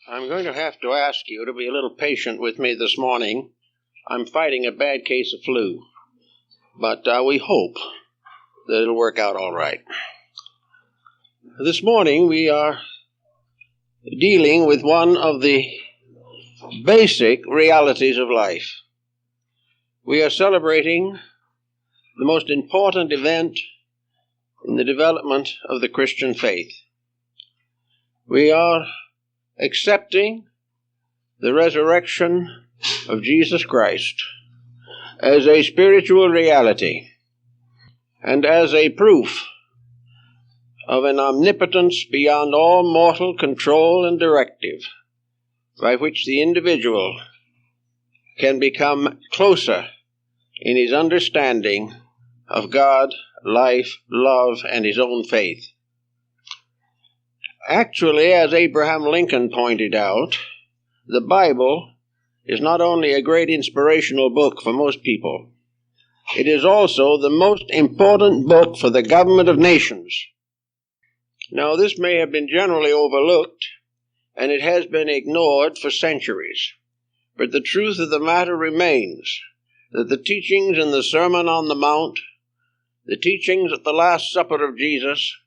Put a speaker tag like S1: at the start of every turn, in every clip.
S1: I'm going to have to ask you to be a little patient with me this morning. I'm fighting a bad case of flu, but we hope that it'll work out all right. This morning we are dealing with one of the basic realities of life. We are celebrating the most important event in the development of the Christian faith. We are accepting the resurrection of Jesus Christ as a spiritual reality and as a proof of an omnipotence beyond all mortal control and directive, by which the individual can become closer in his understanding of God, life, love, and his own faith. Actually, as Abraham Lincoln pointed out, the Bible is not only a great inspirational book for most people, it is also the most important book for the government of nations. Now, this may have been generally overlooked, and it has been ignored for centuries, but the truth of the matter remains that the teachings in the Sermon on the Mount, the teachings at the Last Supper of Jesus,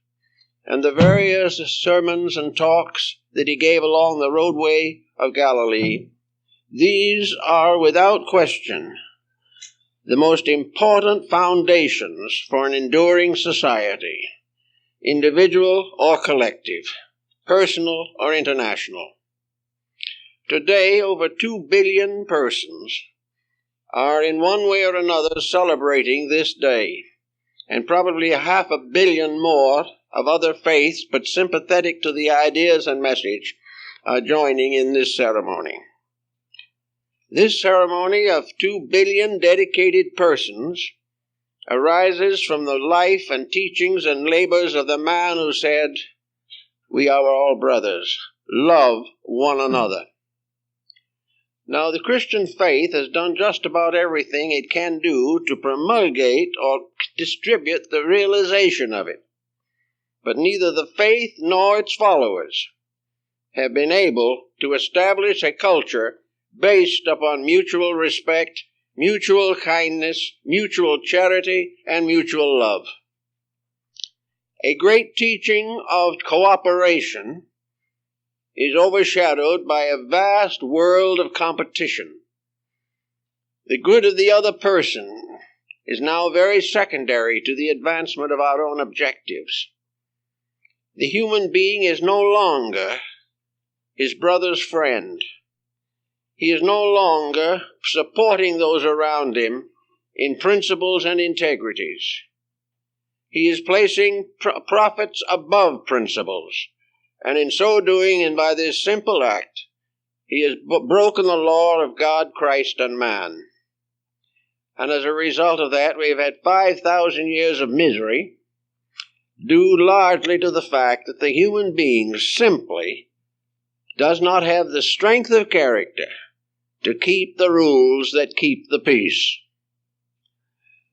S1: and the various sermons and talks that he gave along the roadway of Galilee, these are without question the most important foundations for an enduring society, individual or collective, personal or international. Today, over 2 billion persons are in one way or another celebrating this day, and probably 500 million more of other faiths but sympathetic to the ideas and message are joining in this ceremony. This ceremony of 2 billion dedicated persons arises from the life and teachings and labors of the man who said, "We are all brothers. Love one another." Now, the Christian faith has done just about everything it can do to promulgate or distribute the realization of it. But neither the faith nor its followers have been able to establish a culture based upon mutual respect, mutual kindness, mutual charity, and mutual love. A great teaching of cooperation is overshadowed by a vast world of competition. The good of the other person is now very secondary to the advancement of our own objectives. The human being is no longer his brother's friend. He is no longer supporting those around him in principles and integrities. He is placing profits above principles, and in so doing, and by this simple act, he has broken the law of God, Christ, and man. And as a result of that, we've had 5,000 years of misery, due largely to the fact that the human being simply does not have the strength of character to keep the rules that keep the peace.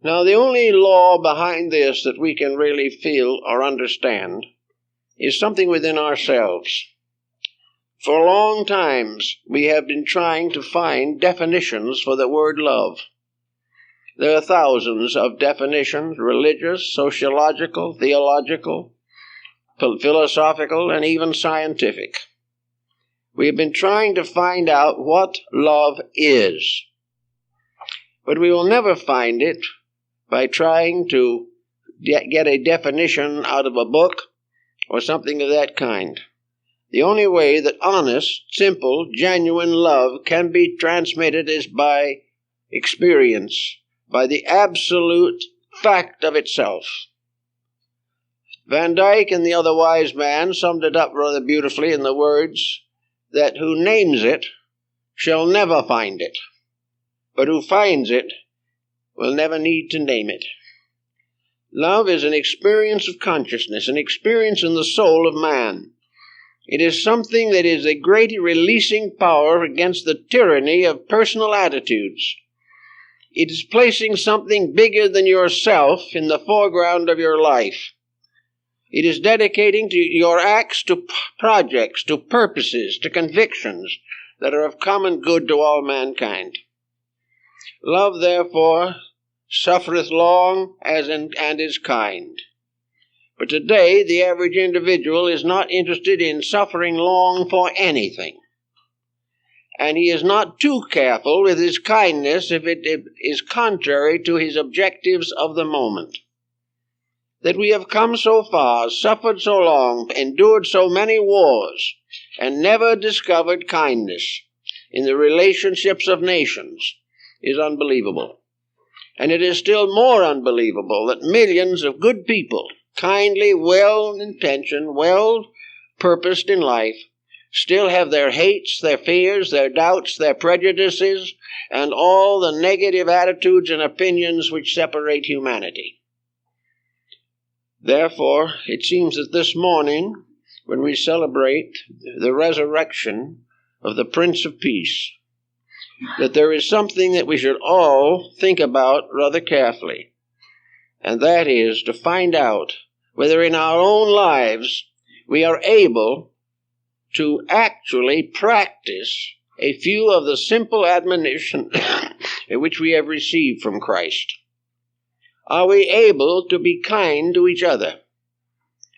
S1: Now, the only law behind this that we can really feel or understand is something within ourselves. For long times, we have been trying to find definitions for the word love. There are thousands of definitions, religious, sociological, theological, philosophical, and even scientific. We have been trying to find out what love is. But we will never find it by trying to get a definition out of a book or something of that kind. The only way that honest, simple, genuine love can be transmitted is by experience, by the absolute fact of itself. Van Dyck and the other wise man summed it up rather beautifully in the words that who names it shall never find it, but who finds it will never need to name it. Love is an experience of consciousness, an experience in the soul of man. It is something that is a great releasing power against the tyranny of personal attitudes. It is placing something bigger than yourself in the foreground of your life. It is dedicating to your acts to projects, to purposes, to convictions that are of common good to all mankind. Love, therefore, suffereth long and is kind. But today, the average individual is not interested in suffering long for anything. And he is not too careful with his kindness if it is contrary to his objectives of the moment. That we have come so far, suffered so long, endured so many wars, and never discovered kindness in the relationships of nations is unbelievable. And it is still more unbelievable that millions of good people, kindly, well-intentioned, well-purposed in life, still have their hates, their fears, their doubts, their prejudices, and all the negative attitudes and opinions which separate humanity. Therefore, it seems that this morning, when we celebrate the resurrection of the Prince of Peace, that there is something that we should all think about rather carefully, and that is to find out whether in our own lives we are able to actually practice a few of the simple admonitions which we have received from Christ. Are we able to be kind to each other?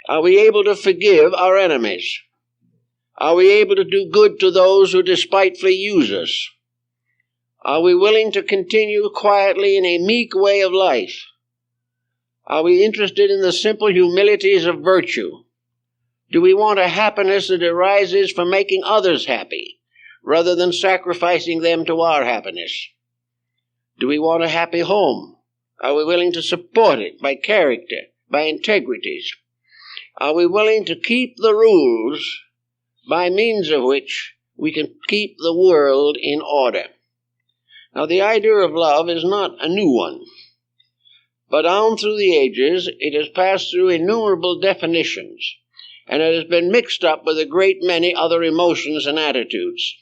S1: Are we able to forgive our enemies? Are we able to do good to those who despitefully use us? Are we willing to continue quietly in a meek way of life? Are we interested in the simple humilities of virtue? Do we want a happiness that arises from making others happy, rather than sacrificing them to our happiness? Do we want a happy home? Are we willing to support it by character, by integrities? Are we willing to keep the rules by means of which we can keep the world in order? Now, the idea of love is not a new one, but on through the ages it has passed through innumerable definitions, and it has been mixed up with a great many other emotions and attitudes.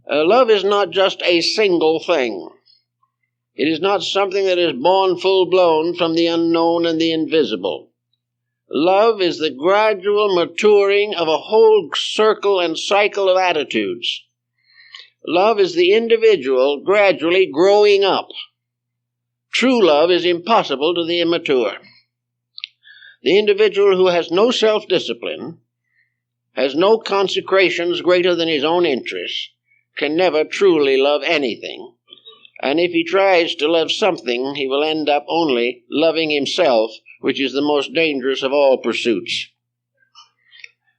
S1: Love is not just a single thing. It is not something that is born full-blown from the unknown and the invisible. Love is the gradual maturing of a whole circle and cycle of attitudes. Love is the individual gradually growing up. True love is impossible to the immature. The individual who has no self-discipline, has no consecrations greater than his own interests, can never truly love anything. And if he tries to love something, he will end up only loving himself, which is the most dangerous of all pursuits.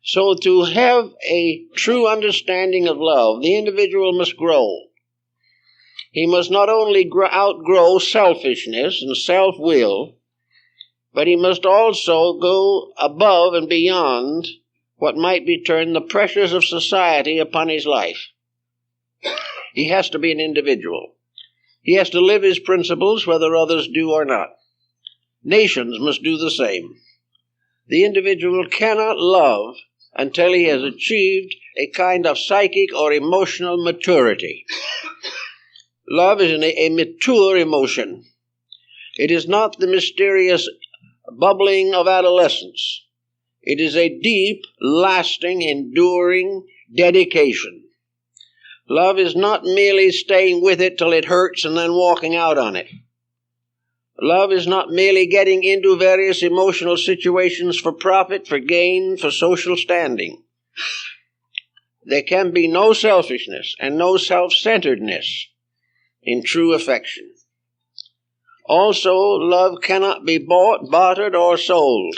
S1: So to have a true understanding of love, the individual must grow. He must not only outgrow selfishness and self-will, but he must also go above and beyond what might be termed the pressures of society upon his life. He has to be an individual. He has to live his principles whether others do or not. Nations must do the same. The individual cannot love until he has achieved a kind of psychic or emotional maturity. Love is a mature emotion. It is not the mysterious bubbling of adolescence. It is a deep, lasting, enduring dedication. Love is not merely staying with it till it hurts and then walking out on it. Love is not merely getting into various emotional situations for profit, for gain, for social standing. There can be no selfishness and no self-centeredness in true affection. Also, love cannot be bought, bartered, or sold.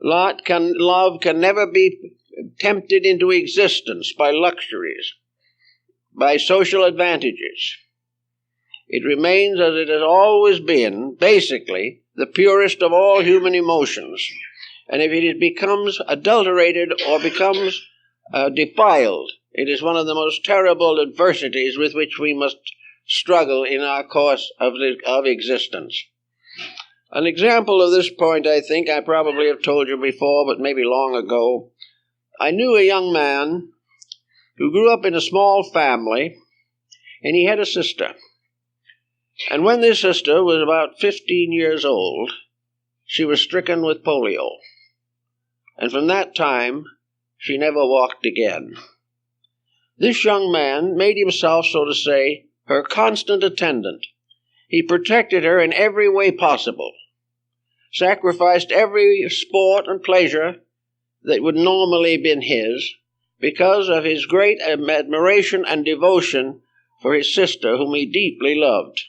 S1: Love can never be tempted into existence by luxuries, by social advantages. It remains as it has always been, basically, the purest of all human emotions. And if it becomes adulterated or becomes defiled, it is one of the most terrible adversities with which we must struggle in our course of existence. An example of this point, I think I probably have told you before, but maybe long ago. I knew a young man who grew up in a small family, and he had a sister. And when this sister was about 15 years old, she was stricken with polio. And from that time, she never walked again. This young man made himself, so to say, her constant attendant. He protected her in every way possible, sacrificed every sport and pleasure that would normally have been his, because of his great admiration and devotion for his sister, whom he deeply loved.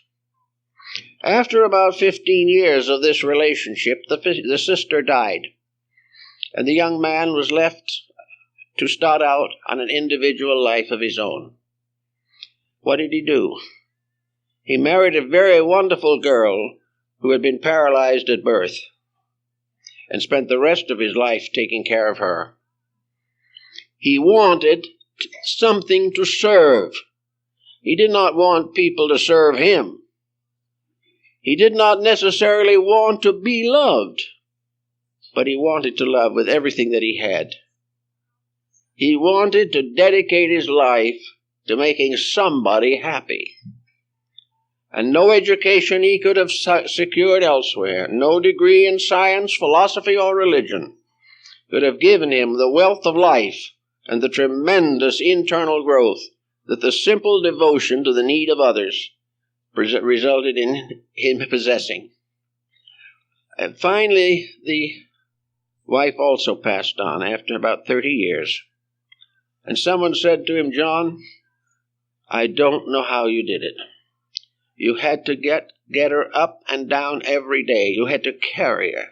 S1: After about 15 years of this relationship, the sister died, and the young man was left to start out on an individual life of his own. What did he do? He married a very wonderful girl who had been paralyzed at birth, and spent the rest of his life taking care of her. He wanted something to serve. He did not want people to serve him. He did not necessarily want to be loved, but he wanted to love with everything that he had. He wanted to dedicate his life to making somebody happy. And no education he could have secured elsewhere, no degree in science, philosophy, or religion, could have given him the wealth of life and the tremendous internal growth that the simple devotion to the need of others resulted in him possessing. And finally, the wife also passed on after about 30 years. And someone said to him, "John, I don't know how you did it. You had to get her up and down every day. You had to carry her.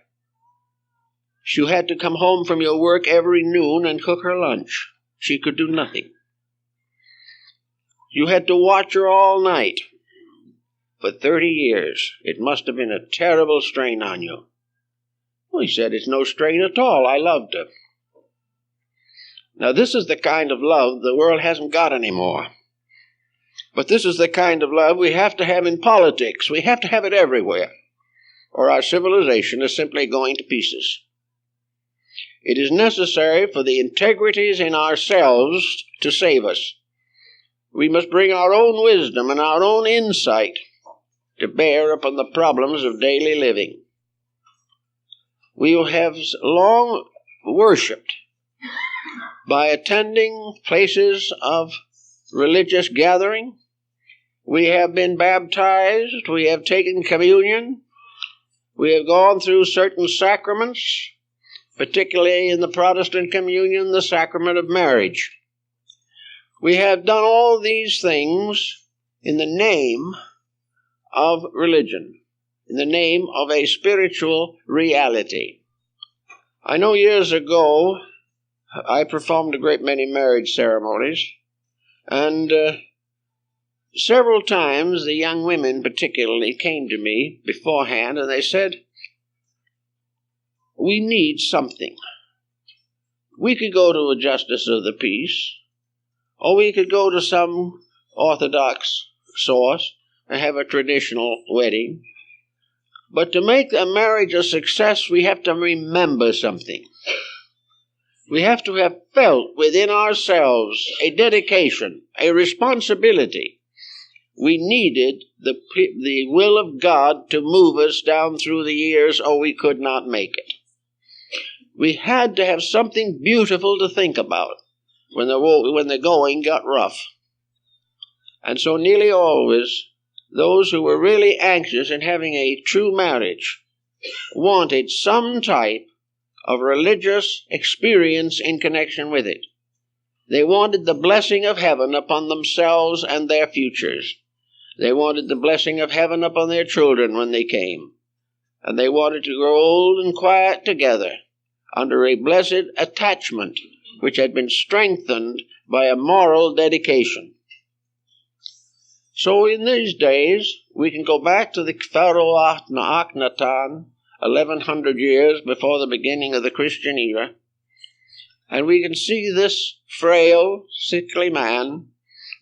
S1: You had to come home from your work every noon and cook her lunch. She could do nothing. You had to watch her all night. For 30 years, it must have been a terrible strain on you." Well, he said, "It's no strain at all. I loved her." Now, this is the kind of love the world hasn't got anymore. But this is the kind of love we have to have in politics. We have to have it everywhere, or our civilization is simply going to pieces. It is necessary for the integrities in ourselves to save us. We must bring our own wisdom and our own insight to bear upon the problems of daily living. We have long worshipped by attending places of religious gathering. We have been baptized. We have taken communion. We have gone through certain sacraments, particularly in the Protestant communion, the sacrament of marriage. We have done all these things in the name of religion, in the name of a spiritual reality. I know years ago I performed a great many marriage ceremonies, and several times the young women particularly came to me beforehand and they said, "We need something. We could go to a justice of the peace, or we could go to some orthodox source and have a traditional wedding. But to make a marriage a success, we have to remember something. We have to have felt within ourselves a dedication, a responsibility. We needed the will of God to move us down through the years, or we could not make it. We had to have something beautiful to think about when the going got rough. And so nearly always, those who were really anxious in having a true marriage wanted some type of religious experience in connection with it. They wanted the blessing of heaven upon themselves and their futures. They wanted the blessing of heaven upon their children when they came. And they wanted to grow old and quiet together under a blessed attachment which had been strengthened by a moral dedication. So in these days, we can go back to the Pharaoh Akhenaten, 1100 years before the beginning of the Christian era, and we can see this frail, sickly man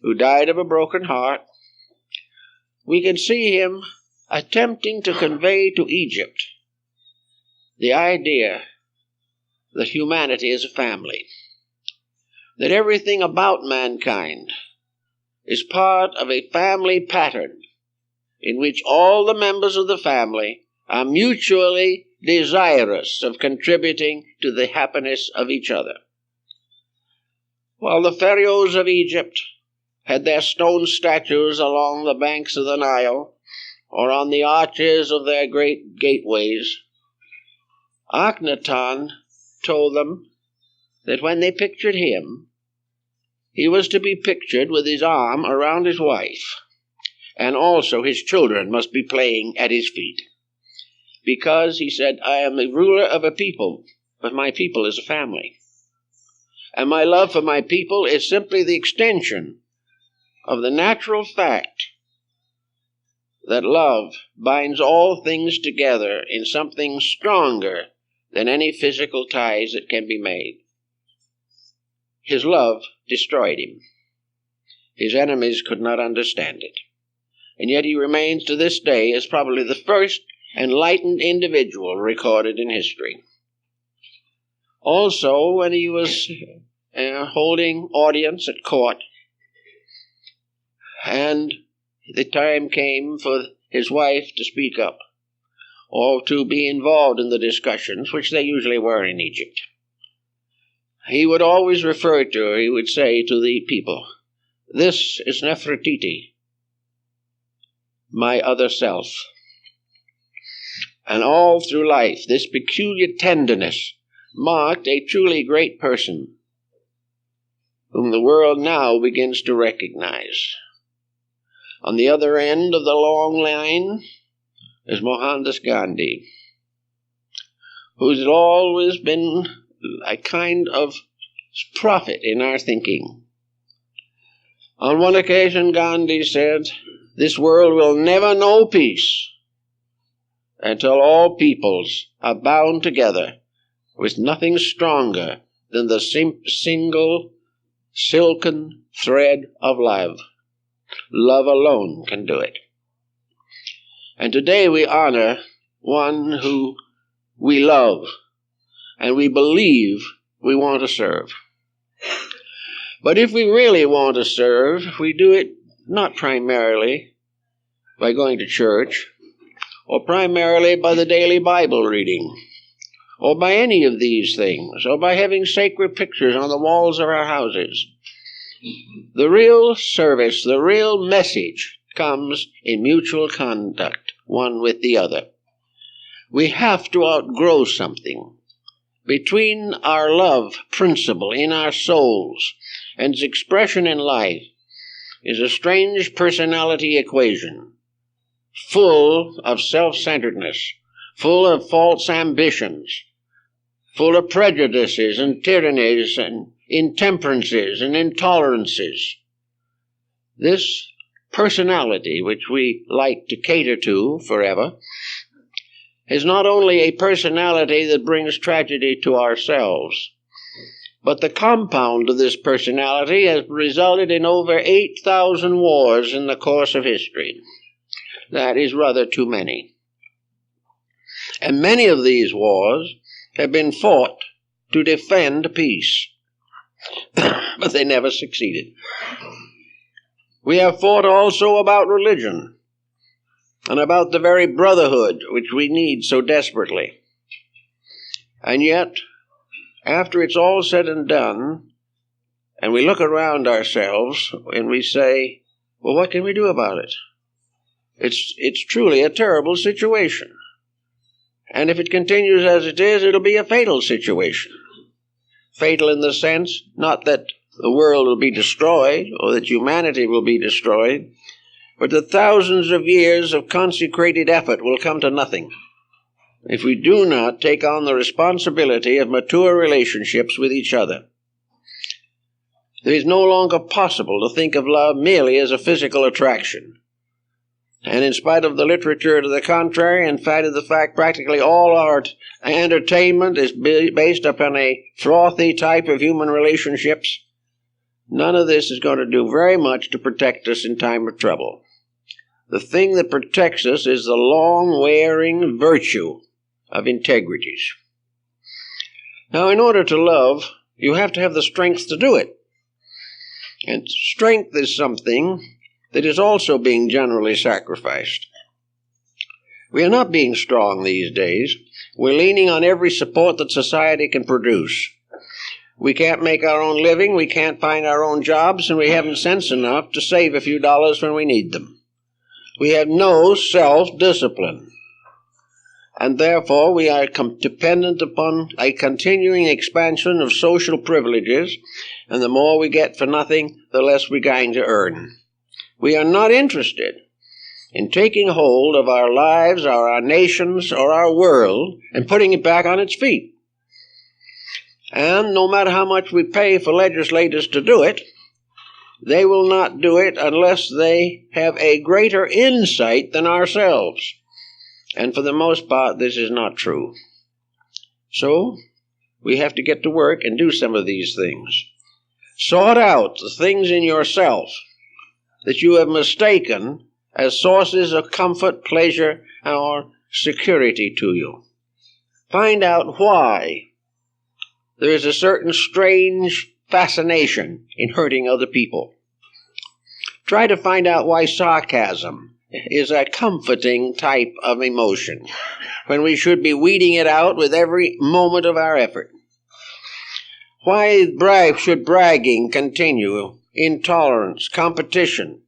S1: who died of a broken heart. We can see him attempting to convey to Egypt the idea that humanity is a family, that everything about mankind is part of a family pattern in which all the members of the family are mutually desirous of contributing to the happiness of each other. While the pharaohs of Egypt had their stone statues along the banks of the Nile or on the arches of their great gateways, Akhenaton told them that when they pictured him, he was to be pictured with his arm around his wife, and also his children must be playing at his feet. Because, he said, I am the ruler of a people, but my people is a family. And my love for my people is simply the extension of the natural fact that love binds all things together in something stronger than any physical ties that can be made. His love destroyed him. His enemies could not understand it. And yet he remains to this day as probably the first enlightened individual recorded in history. Also, when he was holding audience at court, and the time came for his wife to speak up, or to be involved in the discussions, which they usually were in Egypt, he would always refer to her, he would say to the people, "This is Nefertiti, my other self." And all through life, this peculiar tenderness marked a truly great person, whom the world now begins to recognize. On the other end of the long line is Mohandas Gandhi, who's always been a kind of prophet in our thinking. On one occasion, Gandhi said, "This world will never know peace until all peoples are bound together with nothing stronger than the single silken thread of love. Love alone can do it." And today we honor one who we love and we believe we want to serve. But if we really want to serve, we do it not primarily by going to church, or primarily by the daily Bible reading, or by any of these things, or by having sacred pictures on the walls of our houses. The real service, the real message comes in mutual conduct, one with the other. We have to outgrow something. Between our love principle in our souls and its expression in life is a strange personality equation, full of self-centeredness, full of false ambitions, full of prejudices and tyrannies and intemperances and intolerances. This personality, which we like to cater to forever, is not only a personality that brings tragedy to ourselves, but the compound of this personality has resulted in over 8,000 wars in the course of history. That is rather too many. And many of these wars have been fought to defend peace, but they never succeeded. We have fought also about religion and about the very brotherhood which we need so desperately. And yet, after it's all said and done, and we look around ourselves and we say, well, what can we do about it? It's truly a terrible situation. And if it continues as it is, it'll be a fatal situation. Fatal in the sense, not that the world will be destroyed or that humanity will be destroyed, but that thousands of years of consecrated effort will come to nothing if we do not take on the responsibility of mature relationships with each other. It is no longer possible to think of love merely as a physical attraction. And in spite of the literature to the contrary, in spite of the fact practically all our entertainment is based upon a frothy type of human relationships, none of this is going to do very much to protect us in time of trouble. The thing that protects us is the long-wearing virtue of integrities. Now, in order to love, you have to have the strength to do it. And strength is something that is also being generally sacrificed. We are not being strong these days. We're leaning on every support that society can produce. We can't make our own living, we can't find our own jobs, and we haven't sense enough to save a few dollars when we need them. We have no self-discipline. And therefore we are dependent upon a continuing expansion of social privileges, and the more we get for nothing, the less we're going to earn. We are not interested in taking hold of our lives, or our nations, or our world, and putting it back on its feet. And no matter how much we pay for legislators to do it, they will not do it unless they have a greater insight than ourselves. And for the most part, this is not true. So, we have to get to work and do some of these things. Sort out the things in yourself that you have mistaken as sources of comfort, pleasure, or security to you. Find out why there is a certain strange fascination in hurting other people. Try to find out why sarcasm is a comforting type of emotion, when we should be weeding it out with every moment of our effort. Why should bragging continue, intolerance, competition,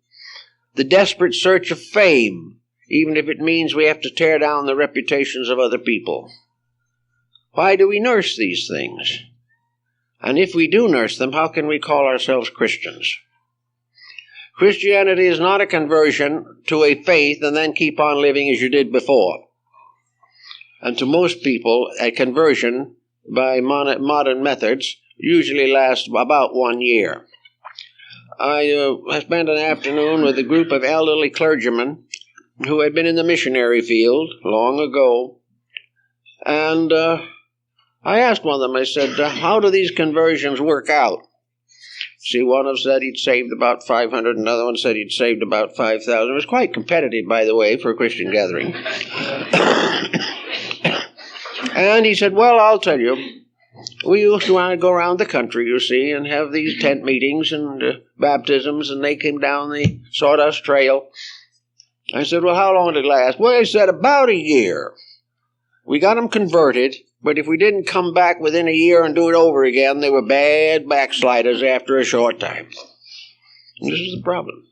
S1: the desperate search of fame, even if it means we have to tear down the reputations of other people? Why do we nurse these things? And if we do nurse them, how can we call ourselves Christians? Christianity is not a conversion to a faith and then keep on living as you did before. And to most people, a conversion by modern methods usually lasts about 1 year. I spent an afternoon with a group of elderly clergymen who had been in the missionary field long ago, and I asked one of them, I said, how do these conversions work out? See, one of them said he'd saved about 500, another one said he'd saved about 5,000. It was quite competitive, by the way, for a Christian gathering. And he said, well, I'll tell you, we used to want to go around the country, you see, and have these tent meetings and baptisms, and they came down the Sawdust Trail. I said, well, how long did it last? Well, he said, about a year. We got them converted, but if we didn't come back within a year and do it over again, they were bad backsliders after a short time. And this is the problem.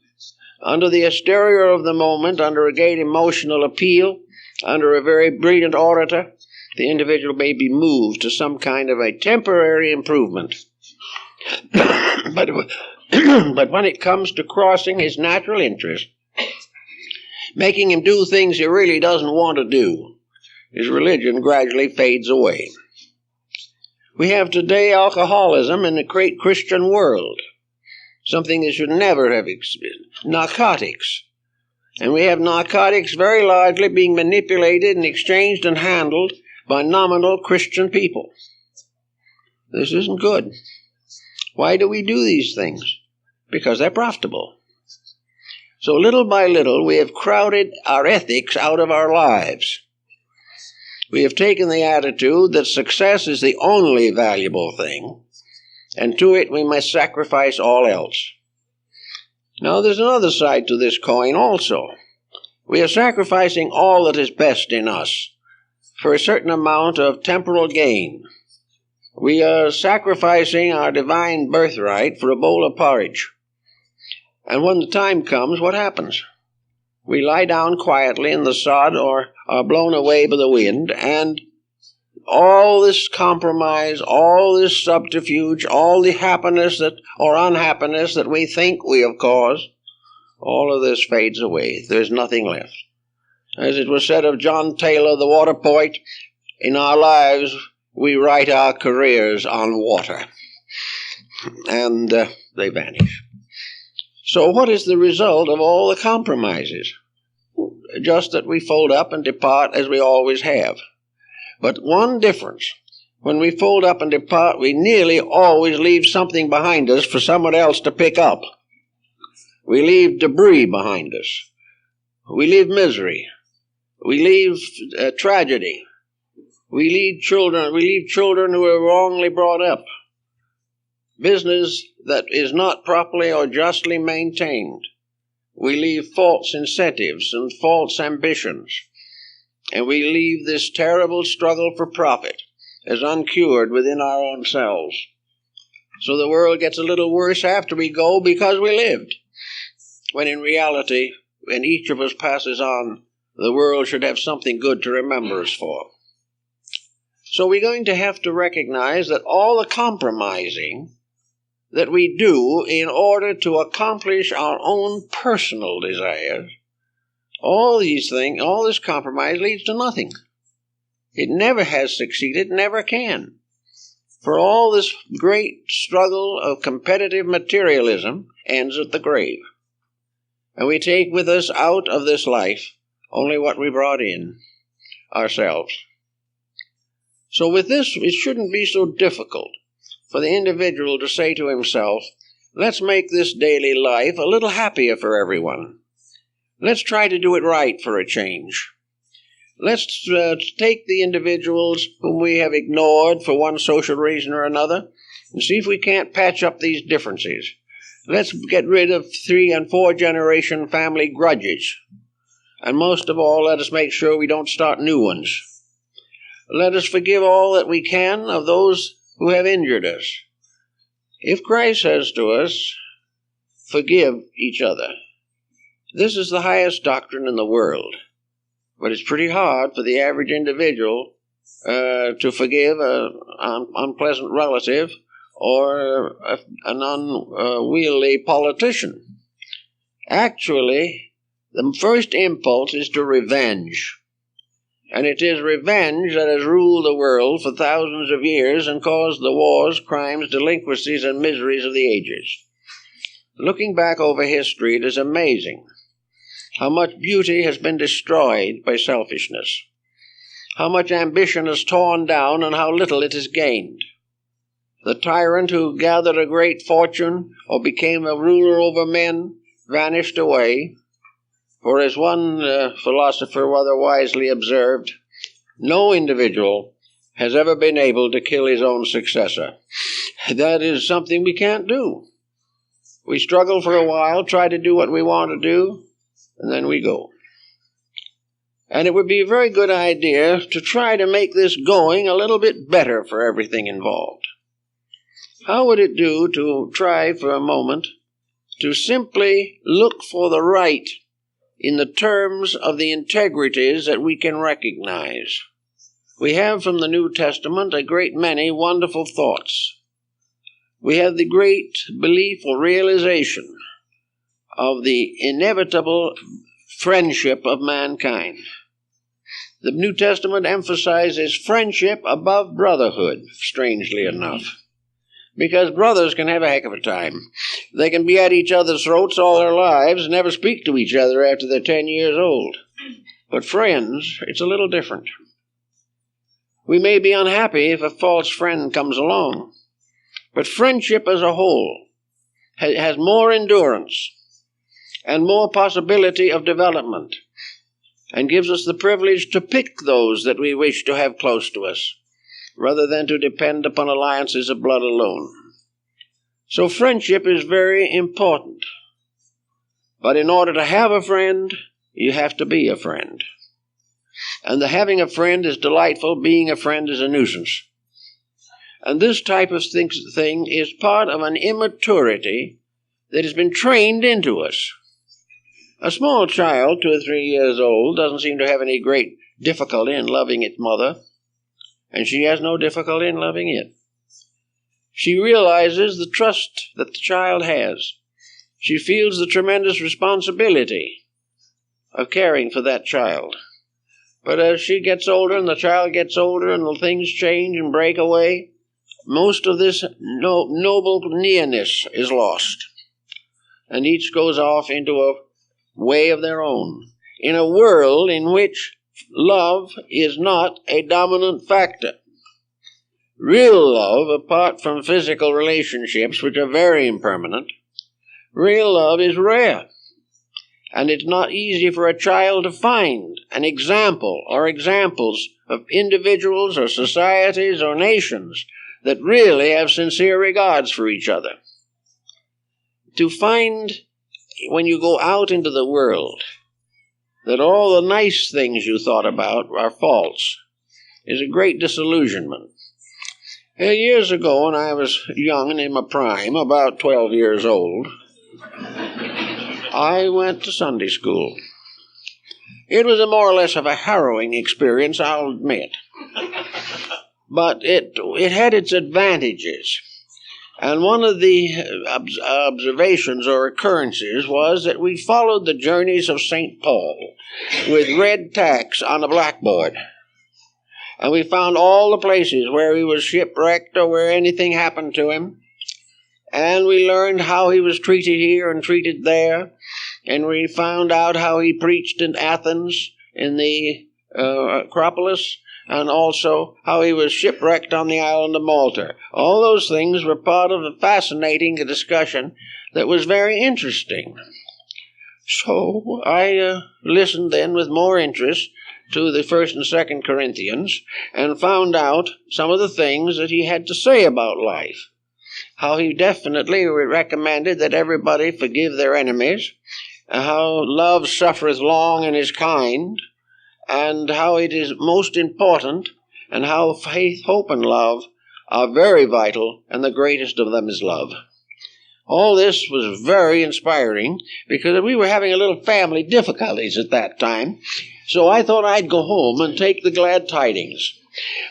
S1: Under the hysteria of the moment, under a great emotional appeal, under a very brilliant orator, the individual may be moved to some kind of a temporary improvement. But when it comes to crossing his natural interest, making him do things he really doesn't want to do, his religion gradually fades away. We have today alcoholism in the great Christian world, something that should never have existed. Narcotics. And we have narcotics very largely being manipulated and exchanged and handled by nominal Christian people. This isn't good. Why do we do these things? Because they're profitable. So little by little, we have crowded our ethics out of our lives. We have taken the attitude that success is the only valuable thing, and to it we must sacrifice all else. Now there's another side to this coin also. We are sacrificing all that is best in us for a certain amount of temporal gain. We are sacrificing our divine birthright for a bowl of porridge. And when the time comes, what happens? We lie down quietly in the sod or are blown away by the wind, and all this compromise, all this subterfuge, all the happiness or unhappiness that we think we have caused, all of this fades away. There's nothing left. As it was said of John Taylor, the water poet, in our lives we write our careers on water. And they vanish. So what is the result of all the compromises? Just that we fold up and depart as we always have. But one difference. When we fold up and depart, we nearly always leave something behind us for someone else to pick up. We leave debris behind us. We leave misery. We leave tragedy. We leave children who are wrongly brought up. Business that is not properly or justly maintained. We leave false incentives and false ambitions. and we leave this terrible struggle for profit as uncured within our own selves. So the world gets a little worse after we go because we lived, when in reality, when each of us passes on, the world should have something good to remember us for. So we're going to have to recognize that all the compromising that we do in order to accomplish our own personal desires, all these things, all this compromise leads to nothing. It never has succeeded, never can. For all this great struggle of competitive materialism ends at the grave. And we take with us out of this life only what we brought in ourselves. So with this, it shouldn't be so difficult for the individual to say to himself, let's make this daily life a little happier for everyone. Let's try to do it right for a change. Let's take the individuals whom we have ignored for one social reason or another and see if we can't patch up these differences. Let's get rid of 3- and 4-generation family grudges. And most of all, let us make sure we don't start new ones. Let us forgive all that we can of those who have injured us. If Christ says to us, forgive each other, this is the highest doctrine in the world. But it's pretty hard for the average individual to forgive an unpleasant relative or an unwieldy politician. Actually, the first impulse is to revenge. And it is revenge that has ruled the world for thousands of years and caused the wars, crimes, delinquencies, and miseries of the ages. Looking back over history, it is amazing how much beauty has been destroyed by selfishness, how much ambition is torn down, and how little it is gained. The tyrant who gathered a great fortune or became a ruler over men vanished away. For as one philosopher rather wisely observed, no individual has ever been able to kill his own successor. That is something we can't do. We struggle for a while, try to do what we want to do, and then we go. And it would be a very good idea to try to make this going a little bit better for everything involved. How would it do to try for a moment to simply look for the right in the terms of the integrities that we can recognize? We have from the New Testament a great many wonderful thoughts. We have the great belief or realization of the inevitable friendship of mankind. The New Testament emphasizes friendship above brotherhood, strangely enough, because brothers can have a heck of a time. They can be at each other's throats all their lives and never speak to each other after they're 10 years old. But friends, it's a little different. We may be unhappy if a false friend comes along, but friendship as a whole has more endurance and more possibility of development, and gives us the privilege to pick those that we wish to have close to us, rather than to depend upon alliances of blood alone. So friendship is very important. But in order to have a friend, you have to be a friend. And the having a friend is delightful, being a friend is a nuisance. And this type of thing is part of an immaturity that has been trained into us. A small child, 2 or 3 years old, doesn't seem to have any great difficulty in loving its mother, and she has no difficulty in loving it. She realizes the trust that the child has. She feels the tremendous responsibility of caring for that child. But as she gets older and the child gets older and the things change and break away, most of this noble nearness is lost. And each goes off into a way of their own, in a world in which love is not a dominant factor. Real love, apart from physical relationships, which are very impermanent, real love is rare. And it's not easy for a child to find an example or examples of individuals or societies or nations that really have sincere regards for each other. To find, when you go out into the world, that all the nice things you thought about are false is a great disillusionment. Years ago, when I was young and in my prime, about 12 years old, I went to Sunday school. It was more or less of a harrowing experience, I'll admit. But it had its advantages. And one of the observations or occurrences was that we followed the journeys of St. Paul with red tacks on a blackboard. And we found all the places where he was shipwrecked or where anything happened to him. And we learned how he was treated here and treated there. And we found out how he preached in Athens in the Acropolis, and also how he was shipwrecked on the island of Malta. All those things were part of a fascinating discussion that was very interesting. So I listened then with more interest to the 1st and 2nd Corinthians and found out some of the things that he had to say about life. How he definitely recommended that everybody forgive their enemies, how love suffereth long and is kind, and how it is most important, and how faith, hope, and love are very vital, and the greatest of them is love. All this was very inspiring, because we were having a little family difficulties at that time, so I thought I'd go home and take the glad tidings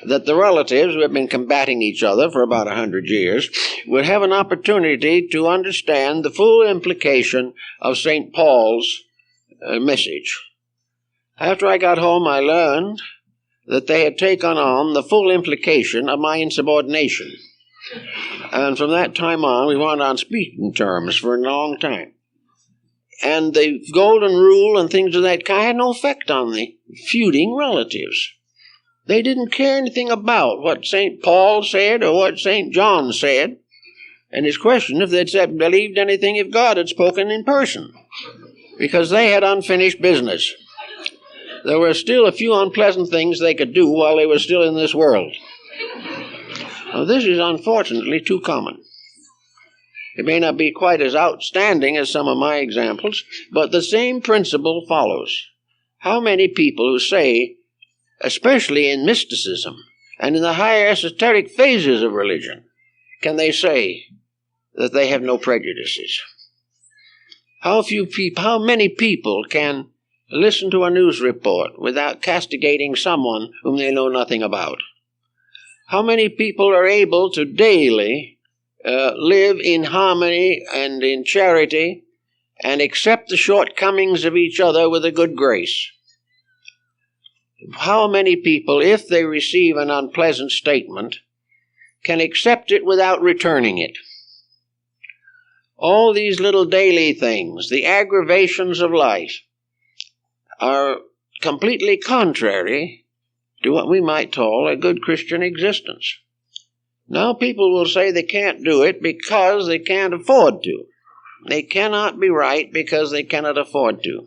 S1: that the relatives who have been combating each other for about 100 years would have an opportunity to understand the full implication of St. Paul's message. After I got home, I learned that they had taken on the full implication of my insubordination. And from that time on, we went on speaking terms for a long time. And the golden rule and things of that kind had no effect on the feuding relatives. They didn't care anything about what St. Paul said or what St. John said. And it's questioned if they'd believed anything if God had spoken in person, because they had unfinished business. There were still a few unpleasant things they could do while they were still in this world. Now, this is unfortunately too common. It may not be quite as outstanding as some of my examples, but the same principle follows. How many people who say, especially in mysticism and in the higher esoteric phases of religion, can they say that they have no prejudices? How many people can listen to a news report without castigating someone whom they know nothing about? How many people are able to daily live in harmony and in charity and accept the shortcomings of each other with a good grace? How many people, if they receive an unpleasant statement, can accept it without returning it? All these little daily things, the aggravations of life, are completely contrary to what we might call a good Christian existence. Now people will say they can't do it because they can't afford to. They cannot be right because they cannot afford to.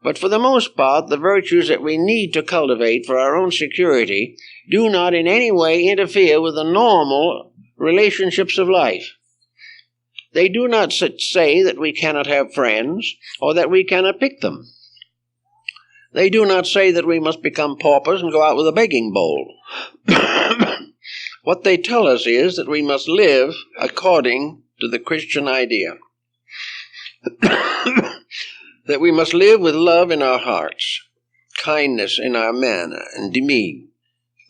S1: But for the most part, the virtues that we need to cultivate for our own security do not in any way interfere with the normal relationships of life. They do not say that we cannot have friends or that we cannot pick them. They do not say that we must become paupers and go out with a begging bowl. What they tell us is that we must live according to the Christian idea. That we must live with love in our hearts, kindness in our manner and demean.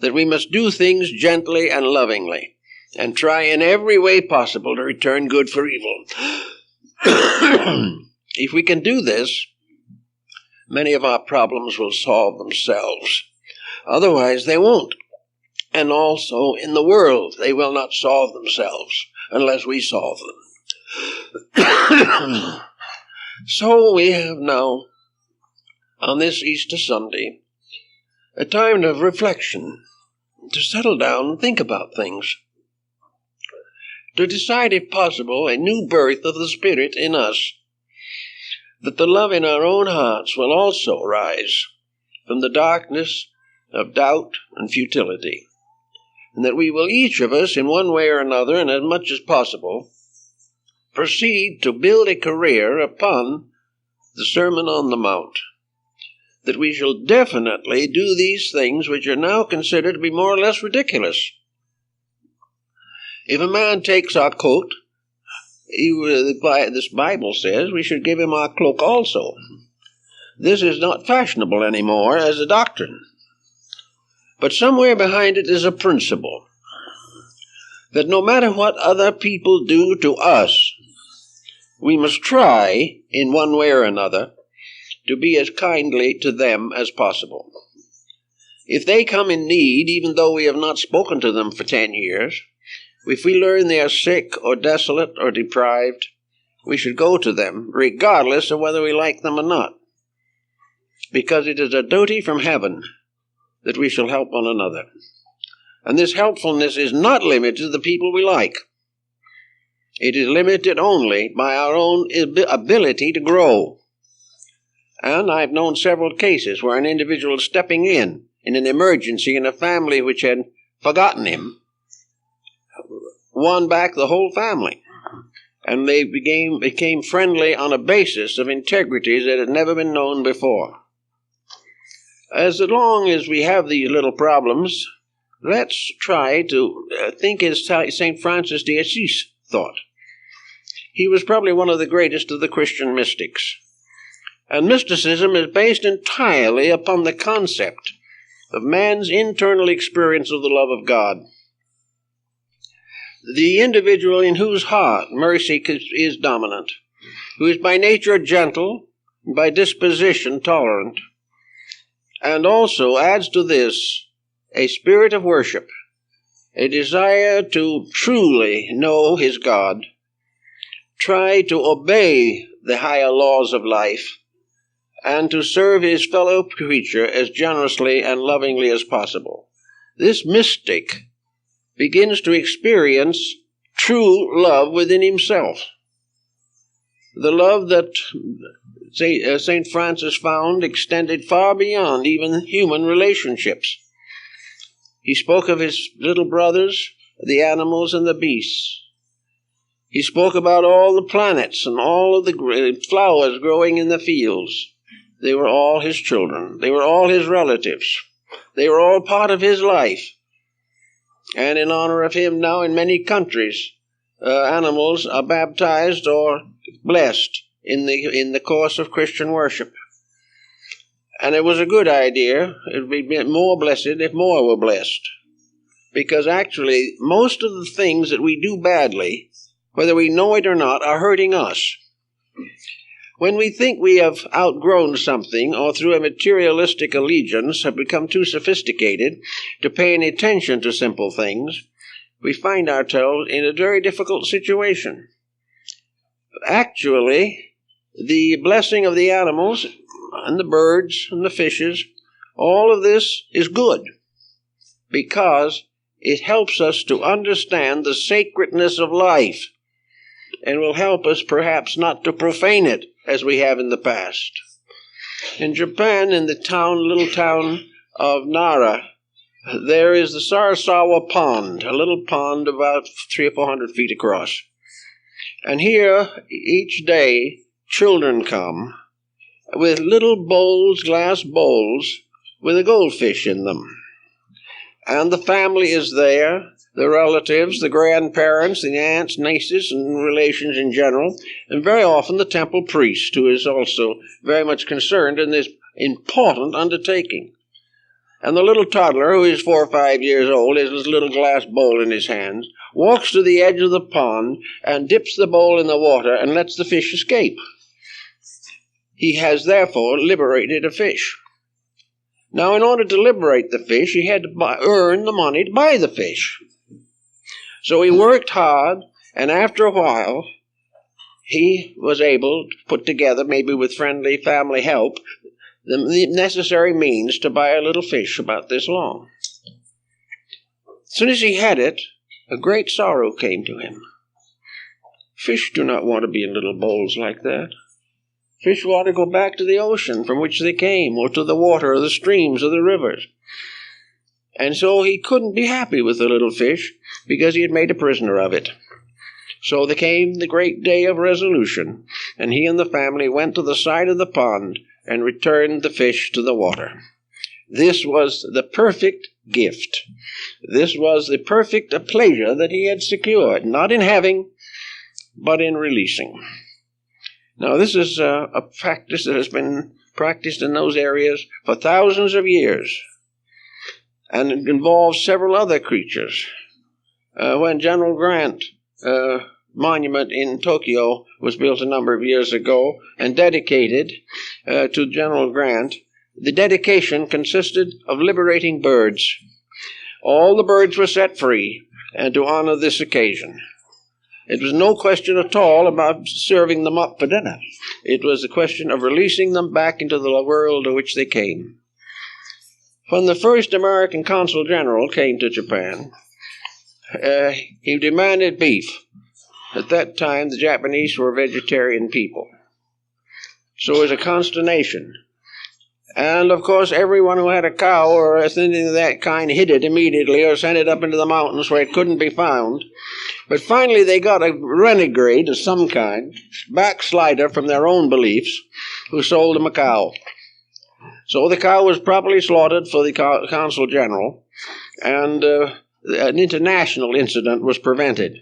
S1: That we must do things gently and lovingly, and try in every way possible to return good for evil. If we can do this, many of our problems will solve themselves. Otherwise, they won't. And also, in the world, they will not solve themselves unless we solve them. So we have now, on this Easter Sunday, a time of reflection, to settle down and think about things, to decide, if possible, a new birth of the Spirit in us, that the love in our own hearts will also rise from the darkness of doubt and futility, and that we will each of us, in one way or another, and as much as possible, proceed to build a career upon the Sermon on the Mount, that we shall definitely do these things which are now considered to be more or less ridiculous. If a man takes our coat, this Bible says we should give him our cloak also. This is not fashionable anymore as a doctrine. But somewhere behind it is a principle that no matter what other people do to us, we must try, in one way or another, to be as kindly to them as possible. If they come in need, even though we have not spoken to them for 10 years, if we learn they are sick or desolate or deprived, we should go to them, regardless of whether we like them or not, because it is a duty from heaven that we shall help one another. And this helpfulness is not limited to the people we like. It is limited only by our own ability to grow. And I've known several cases where an individual stepping in an emergency in a family which had forgotten him, won back the whole family. And they became friendly on a basis of integrity that had never been known before. As long as we have these little problems, let's try to think as St. Francis de Assisi thought. He was probably one of the greatest of the Christian mystics. And mysticism is based entirely upon the concept of man's internal experience of the love of God. The individual in whose heart mercy is dominant, who is by nature gentle, by disposition tolerant, and also adds to this a spirit of worship, a desire to truly know his God, try to obey the higher laws of life, and to serve his fellow creature as generously and lovingly as possible. This mystic begins to experience true love within himself. The love that St. Francis found extended far beyond even human relationships. He spoke of his little brothers, the animals and the beasts. He spoke about all the planets and all of the flowers growing in the fields. They were all his children. They were all his relatives. They were all part of his life. And in honor of him, now in many countries, animals are baptized or blessed in the course of Christian worship. And it was a good idea. It would be more blessed if more were blessed. Because actually, most of the things that we do badly, whether we know it or not, are hurting us. When we think we have outgrown something, or through a materialistic allegiance have become too sophisticated to pay any attention to simple things, we find ourselves in a very difficult situation. Actually, the blessing of the animals and the birds and the fishes, all of this is good, because it helps us to understand the sacredness of life, and will help us perhaps not to profane it as we have in the past. In Japan, in the little town of Nara, there is the Sarasawa Pond, a little pond about 300 or 400 feet across. And here, each day, children come with little bowls, glass bowls, with a goldfish in them. And the family is there, the relatives, the grandparents, the aunts, nieces, and relations in general, and very often the temple priest, who is also very much concerned in this important undertaking. And the little toddler, who is 4 or 5 years old, has his little glass bowl in his hands, walks to the edge of the pond and dips the bowl in the water and lets the fish escape. He has therefore liberated a fish. Now, in order to liberate the fish, he had to earn the money to buy the fish. So he worked hard, and after a while, he was able to put together, maybe with friendly family help, the necessary means to buy a little fish about this long. As soon as he had it, a great sorrow came to him. Fish do not want to be in little bowls like that. Fish want to go back to the ocean from which they came, or to the water, or the streams, or the rivers. And so he couldn't be happy with the little fish, because he had made a prisoner of it. So there came the great day of resolution. and he and the family went to the side of the pond and returned the fish to the water. This was the perfect gift. This was the perfect pleasure that he had secured, not in having, but in releasing. Now, this is a practice that has been practiced in those areas for thousands of years, and it involves several other creatures. When General Grant monument in Tokyo was built a number of years ago and dedicated to General Grant, the dedication consisted of liberating birds. All the birds were set free and to honor this occasion. It was no question at all about serving them up for dinner. It was a question of releasing them back into the world to which they came. When the first American consul general came to Japan, he demanded beef. At that time, the Japanese were a vegetarian people. So it was a consternation. And, of course, everyone who had a cow or anything of that kind hid it immediately or sent it up into the mountains where it couldn't be found. But finally they got a renegade of some kind, backslider from their own beliefs, who sold them a cow. So the cow was properly slaughtered for the consul general, and an international incident was prevented.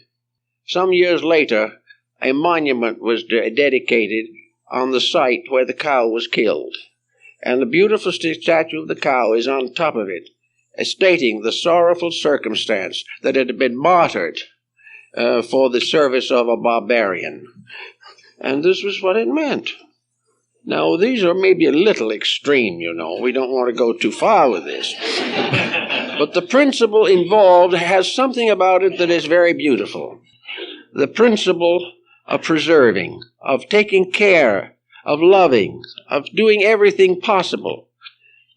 S1: Some years later, a monument was dedicated on the site where the cow was killed. And the beautiful statue of the cow is on top of it, stating the sorrowful circumstance that it had been martyred for the service of a barbarian. And this was what it meant. Now, these are maybe a little extreme, you know. We don't want to go too far with this. But the principle involved has something about it that is very beautiful. The principle of preserving, of taking care, of loving, of doing everything possible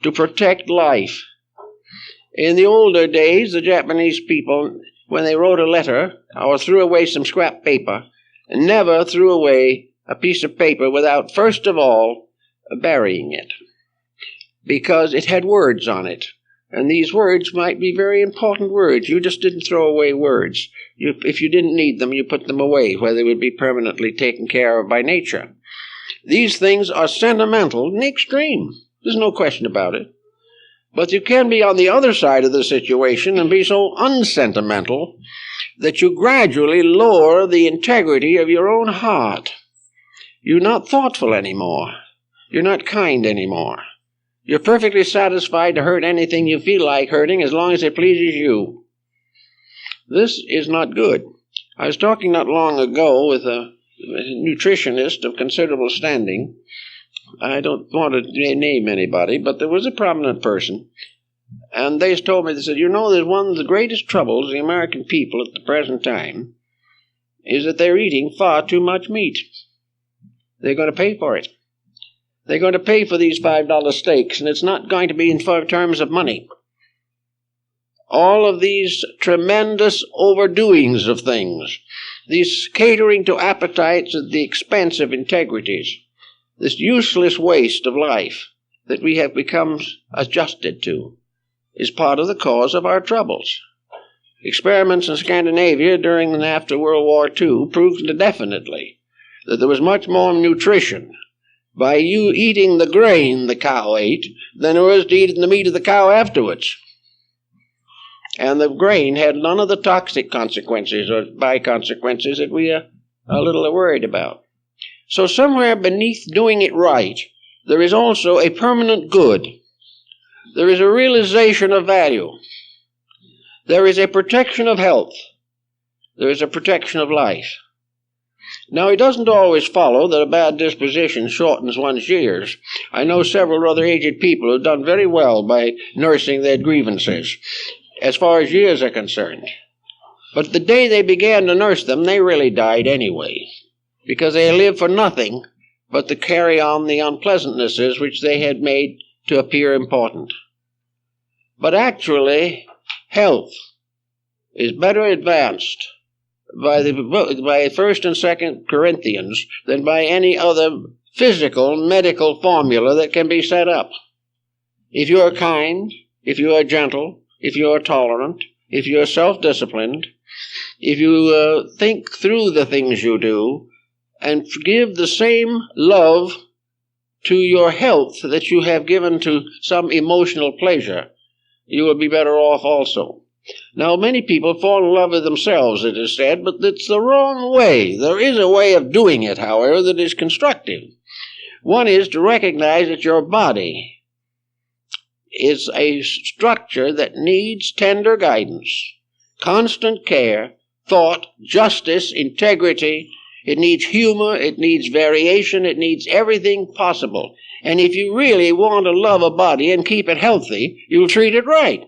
S1: to protect life. In the older days, the Japanese people, when they wrote a letter or threw away some scrap paper, never threw away a piece of paper without, first of all, burying it, because it had words on it. And these words might be very important words. You just didn't throw away words. If you didn't need them, you put them away, where they would be permanently taken care of by nature. These things are sentimental in the extreme. There's no question about it. But you can be on the other side of the situation and be so unsentimental that you gradually lower the integrity of your own heart. You're not thoughtful anymore. You're not kind anymore. You're perfectly satisfied to hurt anything you feel like hurting as long as it pleases you. This is not good. I was talking not long ago with a nutritionist of considerable standing. I don't want to name anybody, but there was a prominent person. And they told me, they said, you know, there's one of the greatest troubles of the American people at the present time is that they're eating far too much meat. They're going to pay for it. They're going to pay for these $5 steaks, and it's not going to be in terms of money. All of these tremendous overdoings of things, these catering to appetites at the expense of integrities, this useless waste of life that we have become adjusted to, is part of the cause of our troubles. Experiments in Scandinavia during and after World War II proved definitely that there was much more nutrition by you eating the grain the cow ate than there was to eating the meat of the cow afterwards. And the grain had none of the toxic consequences or by-consequences that we are a little worried about. So somewhere beneath doing it right, there is also a permanent good. There is a realization of value. There is a protection of health. There is a protection of life. Now, it doesn't always follow that a bad disposition shortens one's years. I know several rather aged people who have done very well by nursing their grievances, as far as years are concerned. But the day they began to nurse them, they really died anyway, because they lived for nothing but to carry on the unpleasantnesses which they had made to appear important. But actually, health is better advanced by 1st and 2nd Corinthians than by any other physical medical formula that can be set up. If you are kind, if you are gentle, if you are tolerant, if you are self-disciplined, if you think through the things you do, and give the same love to your health that you have given to some emotional pleasure, you will be better off also. Now, many people fall in love with themselves, it is said, but it's the wrong way. There is a way of doing it, however, that is constructive. One is to recognize that your body is a structure that needs tender guidance, constant care, thought, justice, integrity. It needs humor, it needs variation, it needs everything possible. And if you really want to love a body and keep it healthy, you'll treat it right.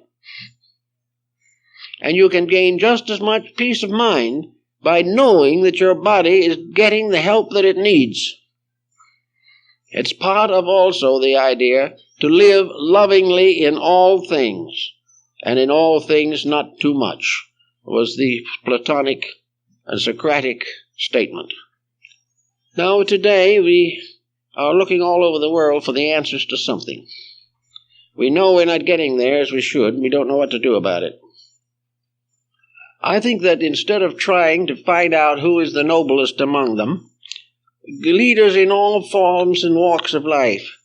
S1: And you can gain just as much peace of mind by knowing that your body is getting the help that it needs. It's part of also the idea to live lovingly in all things, and in all things not too much, was the Platonic and Socratic statement. Now today we are looking all over the world for the answers to something. We know we're not getting there as we should. We don't know what to do about it. I think that instead of trying to find out who is the noblest among them, leaders in all forms and walks of life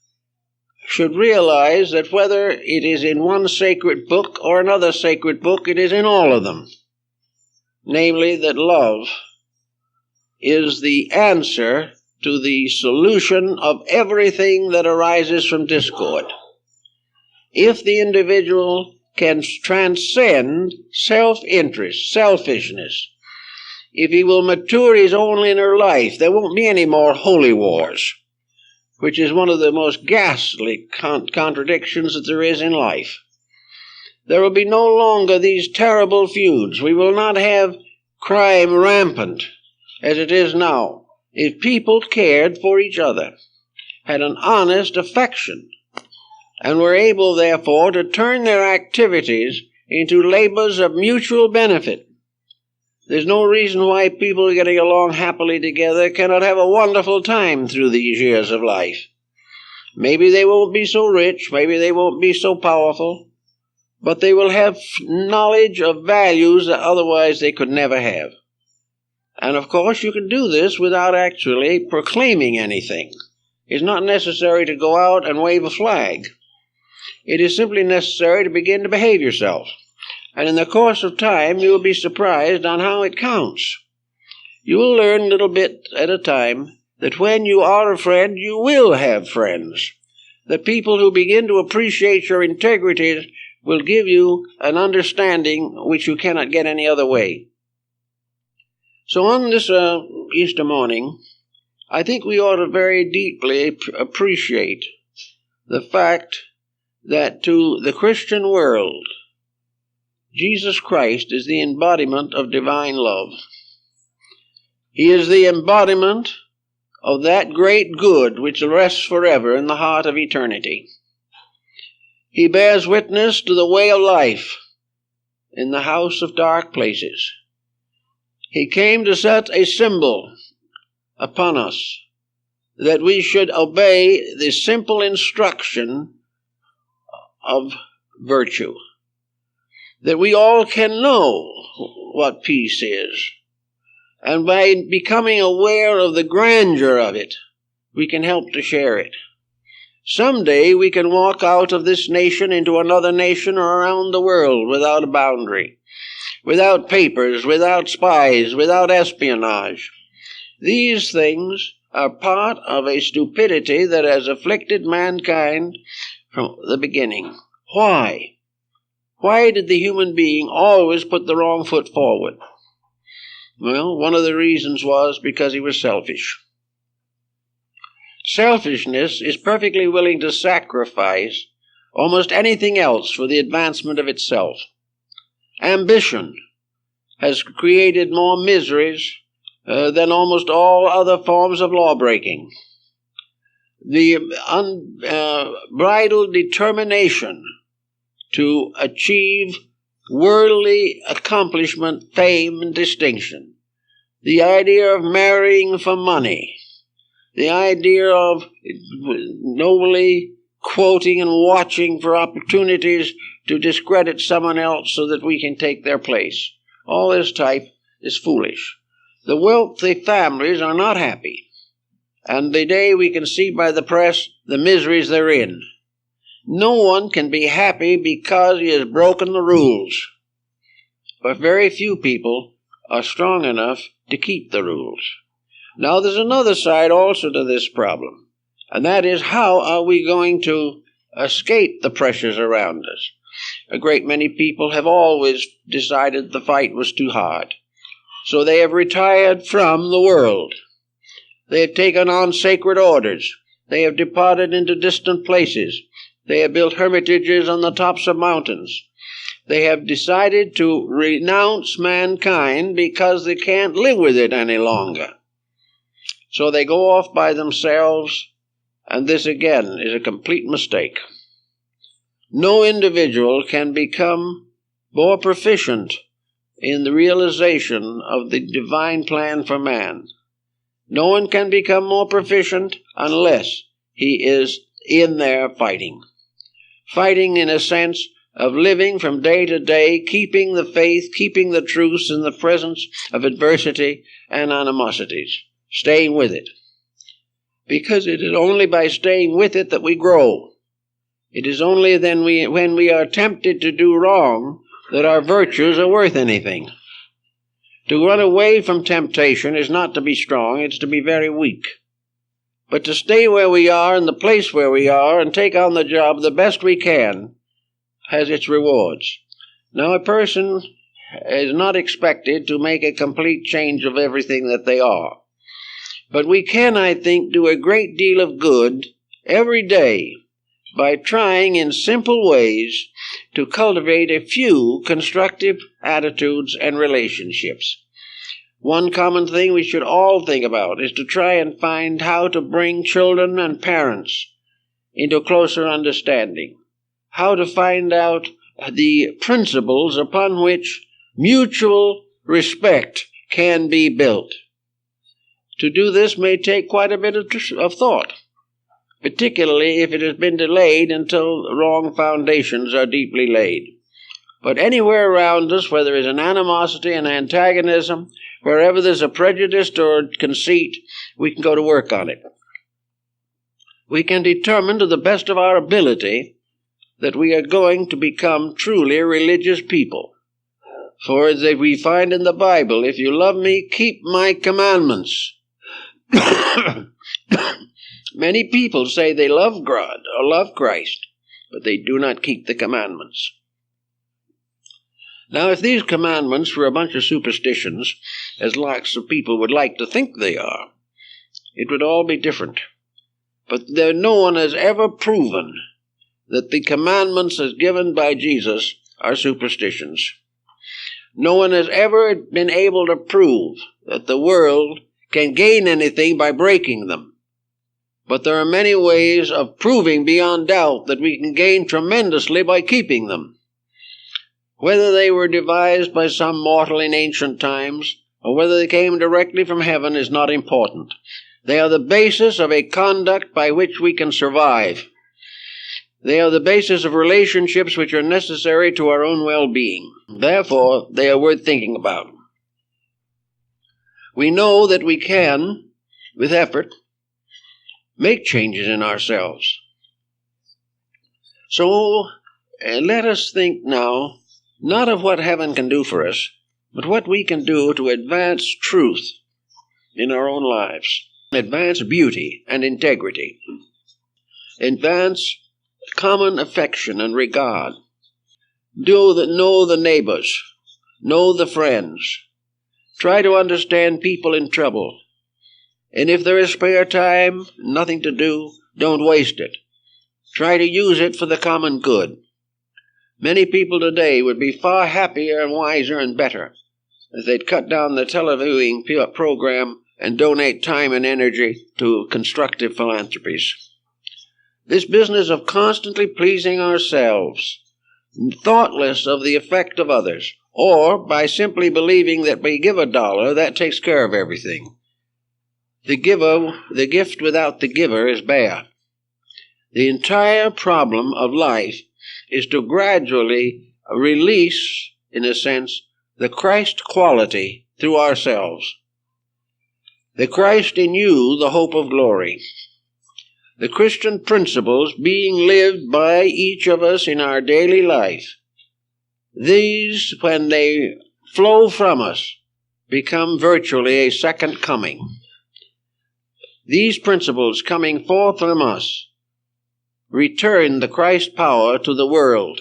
S1: should realize that whether it is in one sacred book or another sacred book, it is in all of them. Namely, that love is the answer to the solution of everything that arises from discord. If the individual can transcend self-interest, selfishness, if he will mature his own inner life, there won't be any more holy wars, which is one of the most ghastly contradictions that there is in life. There will be no longer these terrible feuds. We will not have crime rampant as it is now. If people cared for each other, had an honest affection, and were able, therefore, to turn their activities into labors of mutual benefit, there's no reason why people getting along happily together cannot have a wonderful time through these years of life. Maybe they won't be so rich, maybe they won't be so powerful, but they will have knowledge of values that otherwise they could never have. And of course you can do this without actually proclaiming anything. It's not necessary to go out and wave a flag. It is simply necessary to begin to behave yourself. And in the course of time, you will be surprised on how it counts. You will learn little bit at a time that when you are a friend, you will have friends. The people who begin to appreciate your integrity will give you an understanding which you cannot get any other way. So on this Easter morning, I think we ought to very deeply appreciate the fact that to the Christian world, Jesus Christ is the embodiment of divine love. He is the embodiment of that great good which rests forever in the heart of eternity. He bears witness to the way of life in the house of dark places. He came to set a symbol upon us that we should obey the simple instruction of virtue, that we all can know what peace is, and by becoming aware of the grandeur of it, we can help to share it. Someday we can walk out of this nation into another nation or around the world without a boundary, without papers, without spies, without espionage. These things are part of a stupidity that has afflicted mankind from the beginning. Why? Why did the human being always put the wrong foot forward? Well, one of the reasons was because he was selfish. Selfishness is perfectly willing to sacrifice almost anything else for the advancement of itself. Ambition has created more miseries than almost all other forms of lawbreaking. The unbridled determination to achieve worldly accomplishment, fame, and distinction. The idea of marrying for money. The idea of nobly quoting and watching for opportunities to discredit someone else so that we can take their place. All this type is foolish. The wealthy families are not happy. And today we can see by the press the miseries they're in. No one can be happy because he has broken the rules. But very few people are strong enough to keep the rules. Now there's another side also to this problem. And that is, how are we going to escape the pressures around us? A great many people have always decided the fight was too hard. So they have retired from the world. They have taken on sacred orders. They have departed into distant places. They have built hermitages on the tops of mountains. They have decided to renounce mankind because they can't live with it any longer. So they go off by themselves, and this again is a complete mistake. No individual can become more proficient in the realization of the divine plan for man. No one can become more proficient unless he is in there fighting. Fighting in a sense of living from day to day, keeping the faith, keeping the truths in the presence of adversity and animosities, staying with it. Because it is only by staying with it that we grow. It is only then when we are tempted to do wrong that our virtues are worth anything. To run away from temptation is not to be strong, it's to be very weak. But to stay where we are, in the place where we are, and take on the job the best we can, has its rewards. Now, a person is not expected to make a complete change of everything that they are. But we can, I think, do a great deal of good every day by trying in simple ways to cultivate a few constructive attitudes and relationships. One common thing we should all think about is to try and find how to bring children and parents into closer understanding, how to find out the principles upon which mutual respect can be built. To do this may take quite a bit of thought, particularly if it has been delayed until wrong foundations are deeply laid. But anywhere around us, where there is an animosity and antagonism, wherever there's a prejudice or conceit, we can go to work on it. We can determine to the best of our ability that we are going to become truly religious people. For as we find in the Bible, if you love me, keep my commandments. Many people say they love God or love Christ, but they do not keep the commandments. Now, if these commandments were a bunch of superstitions, as lots of people would like to think they are, it would all be different. But no one has ever proven that the commandments as given by Jesus are superstitions. No one has ever been able to prove that the world can gain anything by breaking them. But there are many ways of proving beyond doubt that we can gain tremendously by keeping them. Whether they were devised by some mortal in ancient times, or whether they came directly from heaven is not important. They are the basis of a conduct by which we can survive. They are the basis of relationships which are necessary to our own well-being. Therefore, they are worth thinking about. We know that we can, with effort, make changes in ourselves. So, let us think now, not of what heaven can do for us, but what we can do to advance truth in our own lives. Advance beauty and integrity. Advance common affection and regard. Know the neighbors. Know the friends. Try to understand people in trouble. And if there is spare time, nothing to do, don't waste it. Try to use it for the common good. Many people today would be far happier and wiser and better if they'd cut down the televiewing program and donate time and energy to constructive philanthropies. This business of constantly pleasing ourselves, thoughtless of the effect of others, or by simply believing that we give $1, that takes care of everything. The gift without the giver is bare. The entire problem of life is to gradually release, in a sense, the Christ quality through ourselves. The Christ in you, the hope of glory. The Christian principles being lived by each of us in our daily life, these, when they flow from us, become virtually a second coming. These principles coming forth from us return the Christ power to the world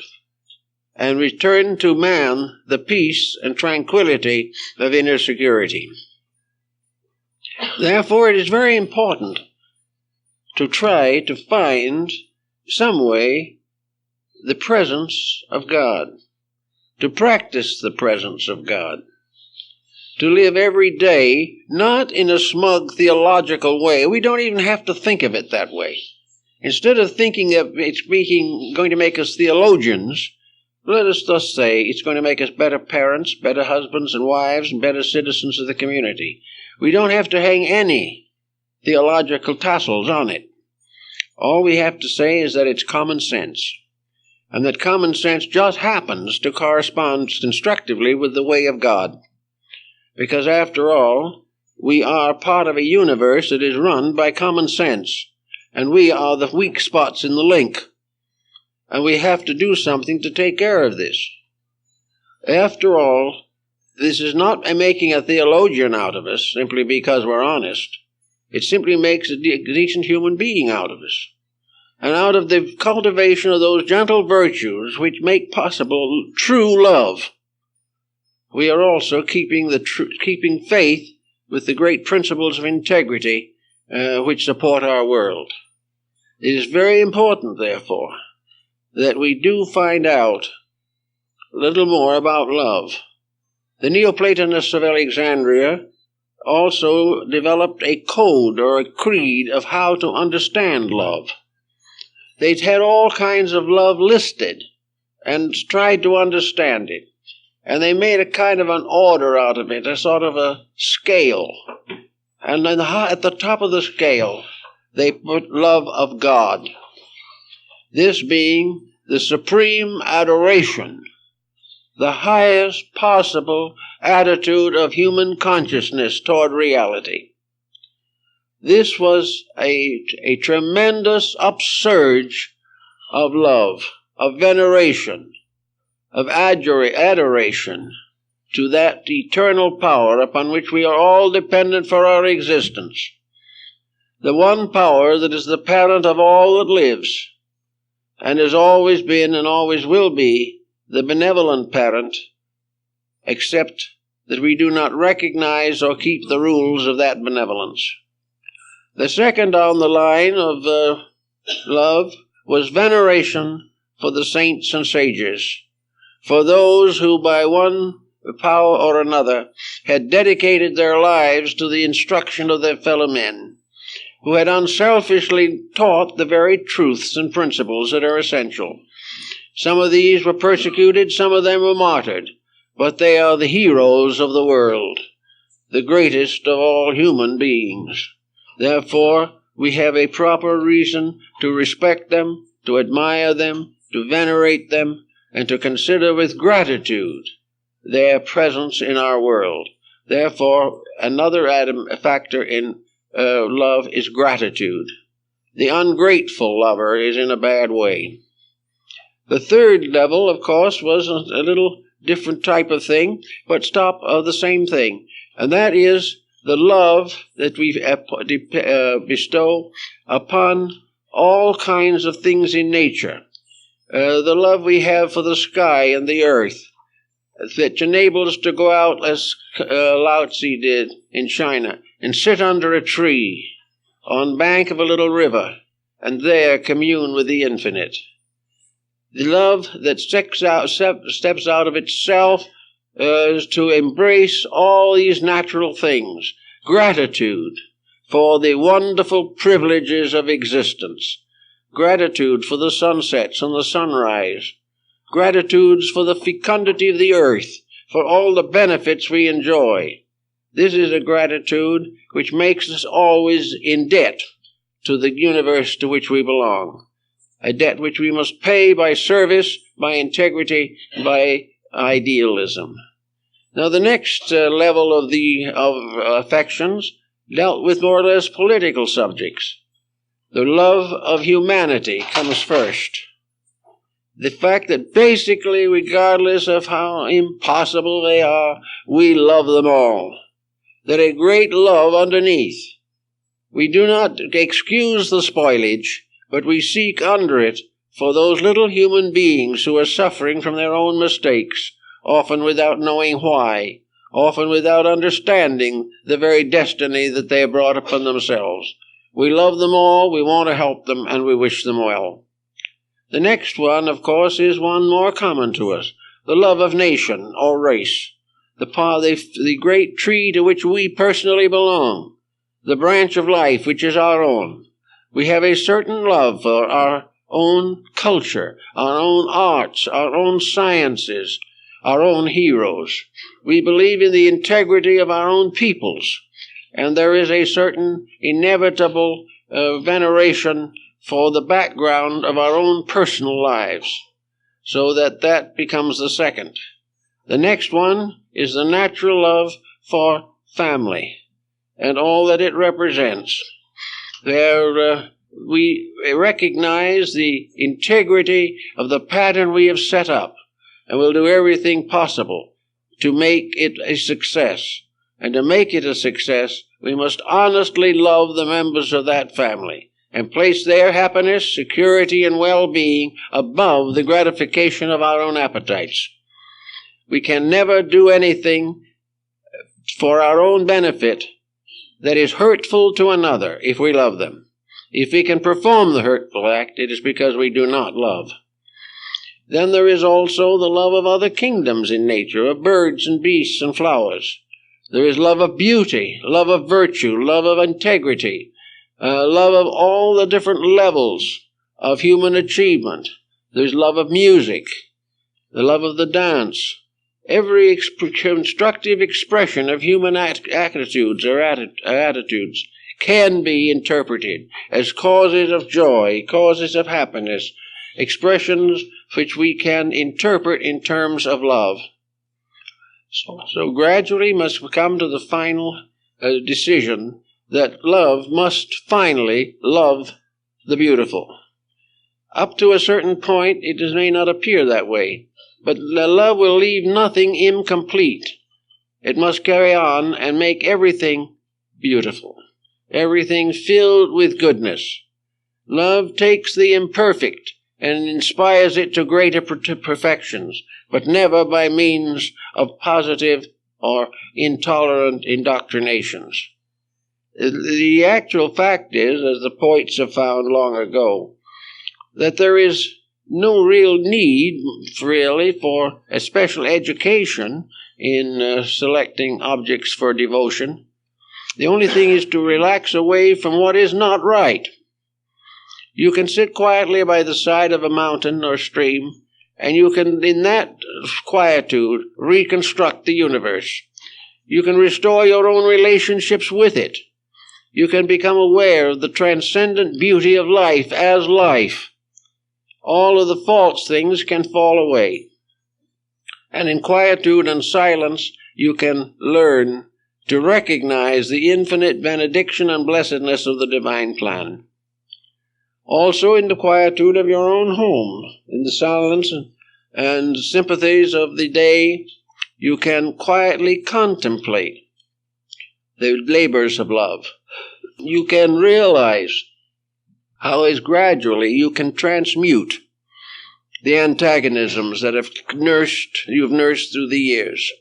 S1: and return to man the peace and tranquility of inner security. Therefore, it is very important to try to find some way the presence of God, to practice the presence of God, to live every day not in a smug theological way. We don't even have to think of it that way. Instead of thinking of it's going to make us theologians, let us thus say it's going to make us better parents, better husbands and wives, and better citizens of the community. We don't have to hang any theological tassels on it. All we have to say is that it's common sense, and that common sense just happens to correspond constructively with the way of God. Because after all, we are part of a universe that is run by common sense, and we are the weak spots in the link, and we have to do something to take care of this. After all, this is not making a theologian out of us simply because we're honest. It simply makes a decent human being out of us. And out of the cultivation of those gentle virtues which make possible true love, we are also keeping faith with the great principles of integrity which support our world. It is very important, therefore, that we do find out a little more about love. The Neoplatonists of Alexandria also developed a code or a creed of how to understand love. They had all kinds of love listed and tried to understand it. And they made a kind of an order out of it, a sort of a scale. And at the top of the scale, they put love of God. This being the supreme adoration, the highest possible attitude of human consciousness toward reality. This was a tremendous upsurge of love, of veneration, of adoration to that eternal power upon which we are all dependent for our existence. The one power that is the parent of all that lives, and has always been and always will be the benevolent parent, except that we do not recognize or keep the rules of that benevolence. The second on the line of love was veneration for the saints and sages, for those who by one power or another had dedicated their lives to the instruction of their fellow men, who had unselfishly taught the very truths and principles that are essential. Some of these were persecuted, some of them were martyred, but they are the heroes of the world, the greatest of all human beings. Therefore, we have a proper reason to respect them, to admire them, to venerate them, and to consider with gratitude their presence in our world. Therefore, another factor in love is gratitude. The ungrateful lover is in a bad way. The third level, of course, was a little different type of thing, but the same thing, and that is the love that we bestow upon all kinds of things in nature. The love we have for the sky and the earth, that enables us to go out, as Lao Tzu did in China, and sit under a tree on the bank of a little river, and there commune with the infinite. The love that steps out of itself is to embrace all these natural things. Gratitude for the wonderful privileges of existence. Gratitude for the sunsets and the sunrise. Gratitudes for the fecundity of the earth, for all the benefits we enjoy. This is a gratitude which makes us always in debt to the universe to which we belong. A debt which we must pay by service, by integrity, by idealism. Now the next level of affections dealt with more or less political subjects. The love of humanity comes first. The fact that basically, regardless of how impossible they are, we love them all. That a great love underneath. We do not excuse the spoilage, but we seek under it for those little human beings who are suffering from their own mistakes, often without knowing why, often without understanding the very destiny that they have brought upon themselves. We love them all, we want to help them, and we wish them well. The next one, of course, is one more common to us, the love of nation or race, the great tree to which we personally belong, the branch of life which is our own. We have a certain love for our own culture, our own arts, our own sciences, our own heroes. We believe in the integrity of our own peoples, and there is a certain inevitable veneration for the background of our own personal lives, so that becomes the second. The next one is the natural love for family and all that it represents. There we recognize the integrity of the pattern we have set up, and will do everything possible to make it a success. And to make it a success, we must honestly love the members of that family and place their happiness, security, and well-being above the gratification of our own appetites. We can never do anything for our own benefit that is hurtful to another if we love them. If we can perform the hurtful act, it is because we do not love. Then there is also the love of other kingdoms in nature, of birds and beasts and flowers. There is love of beauty, love of virtue, love of integrity, love of all the different levels of human achievement. There's love of music, the love of the dance. Every constructive expression of human attitudes or attitudes can be interpreted as causes of joy, causes of happiness, expressions which we can interpret in terms of love. So gradually must come to the final decision that love must finally love the beautiful. Up to a certain point, it may not appear that way, but the love will leave nothing incomplete. It must carry on and make everything beautiful, everything filled with goodness. Love takes the imperfect and inspires it to greater perfections, but never by means of positive or intolerant indoctrinations. The actual fact is, as the poets have found long ago, that there is no real need, really, for a special education in selecting objects for devotion. The only thing is to relax away from what is not right. You can sit quietly by the side of a mountain or stream, and you can, in that quietude, reconstruct the universe. You can restore your own relationships with it. You can become aware of the transcendent beauty of life as life. All of the false things can fall away. And in quietude and silence, you can learn to recognize the infinite benediction and blessedness of the divine plan. Also in the quietude of your own home, in the silence and sympathies of the day, you can quietly contemplate the labors of love. You can realize how as gradually you can transmute the antagonisms that you've nursed through the years.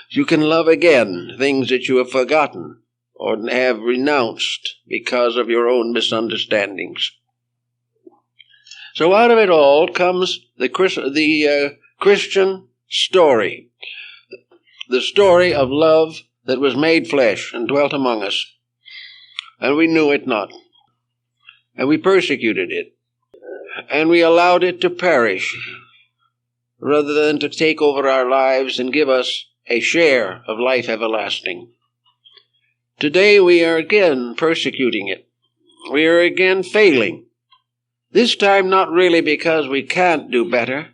S1: You can love again things that you have forgotten or have renounced because of your own misunderstandings. So out of it all comes the Christian story, the story of love that was made flesh and dwelt among us, and we knew it not, and we persecuted it, and we allowed it to perish, rather than to take over our lives and give us a share of life everlasting. Today we are again persecuting it. We are again failing. This time not really because we can't do better,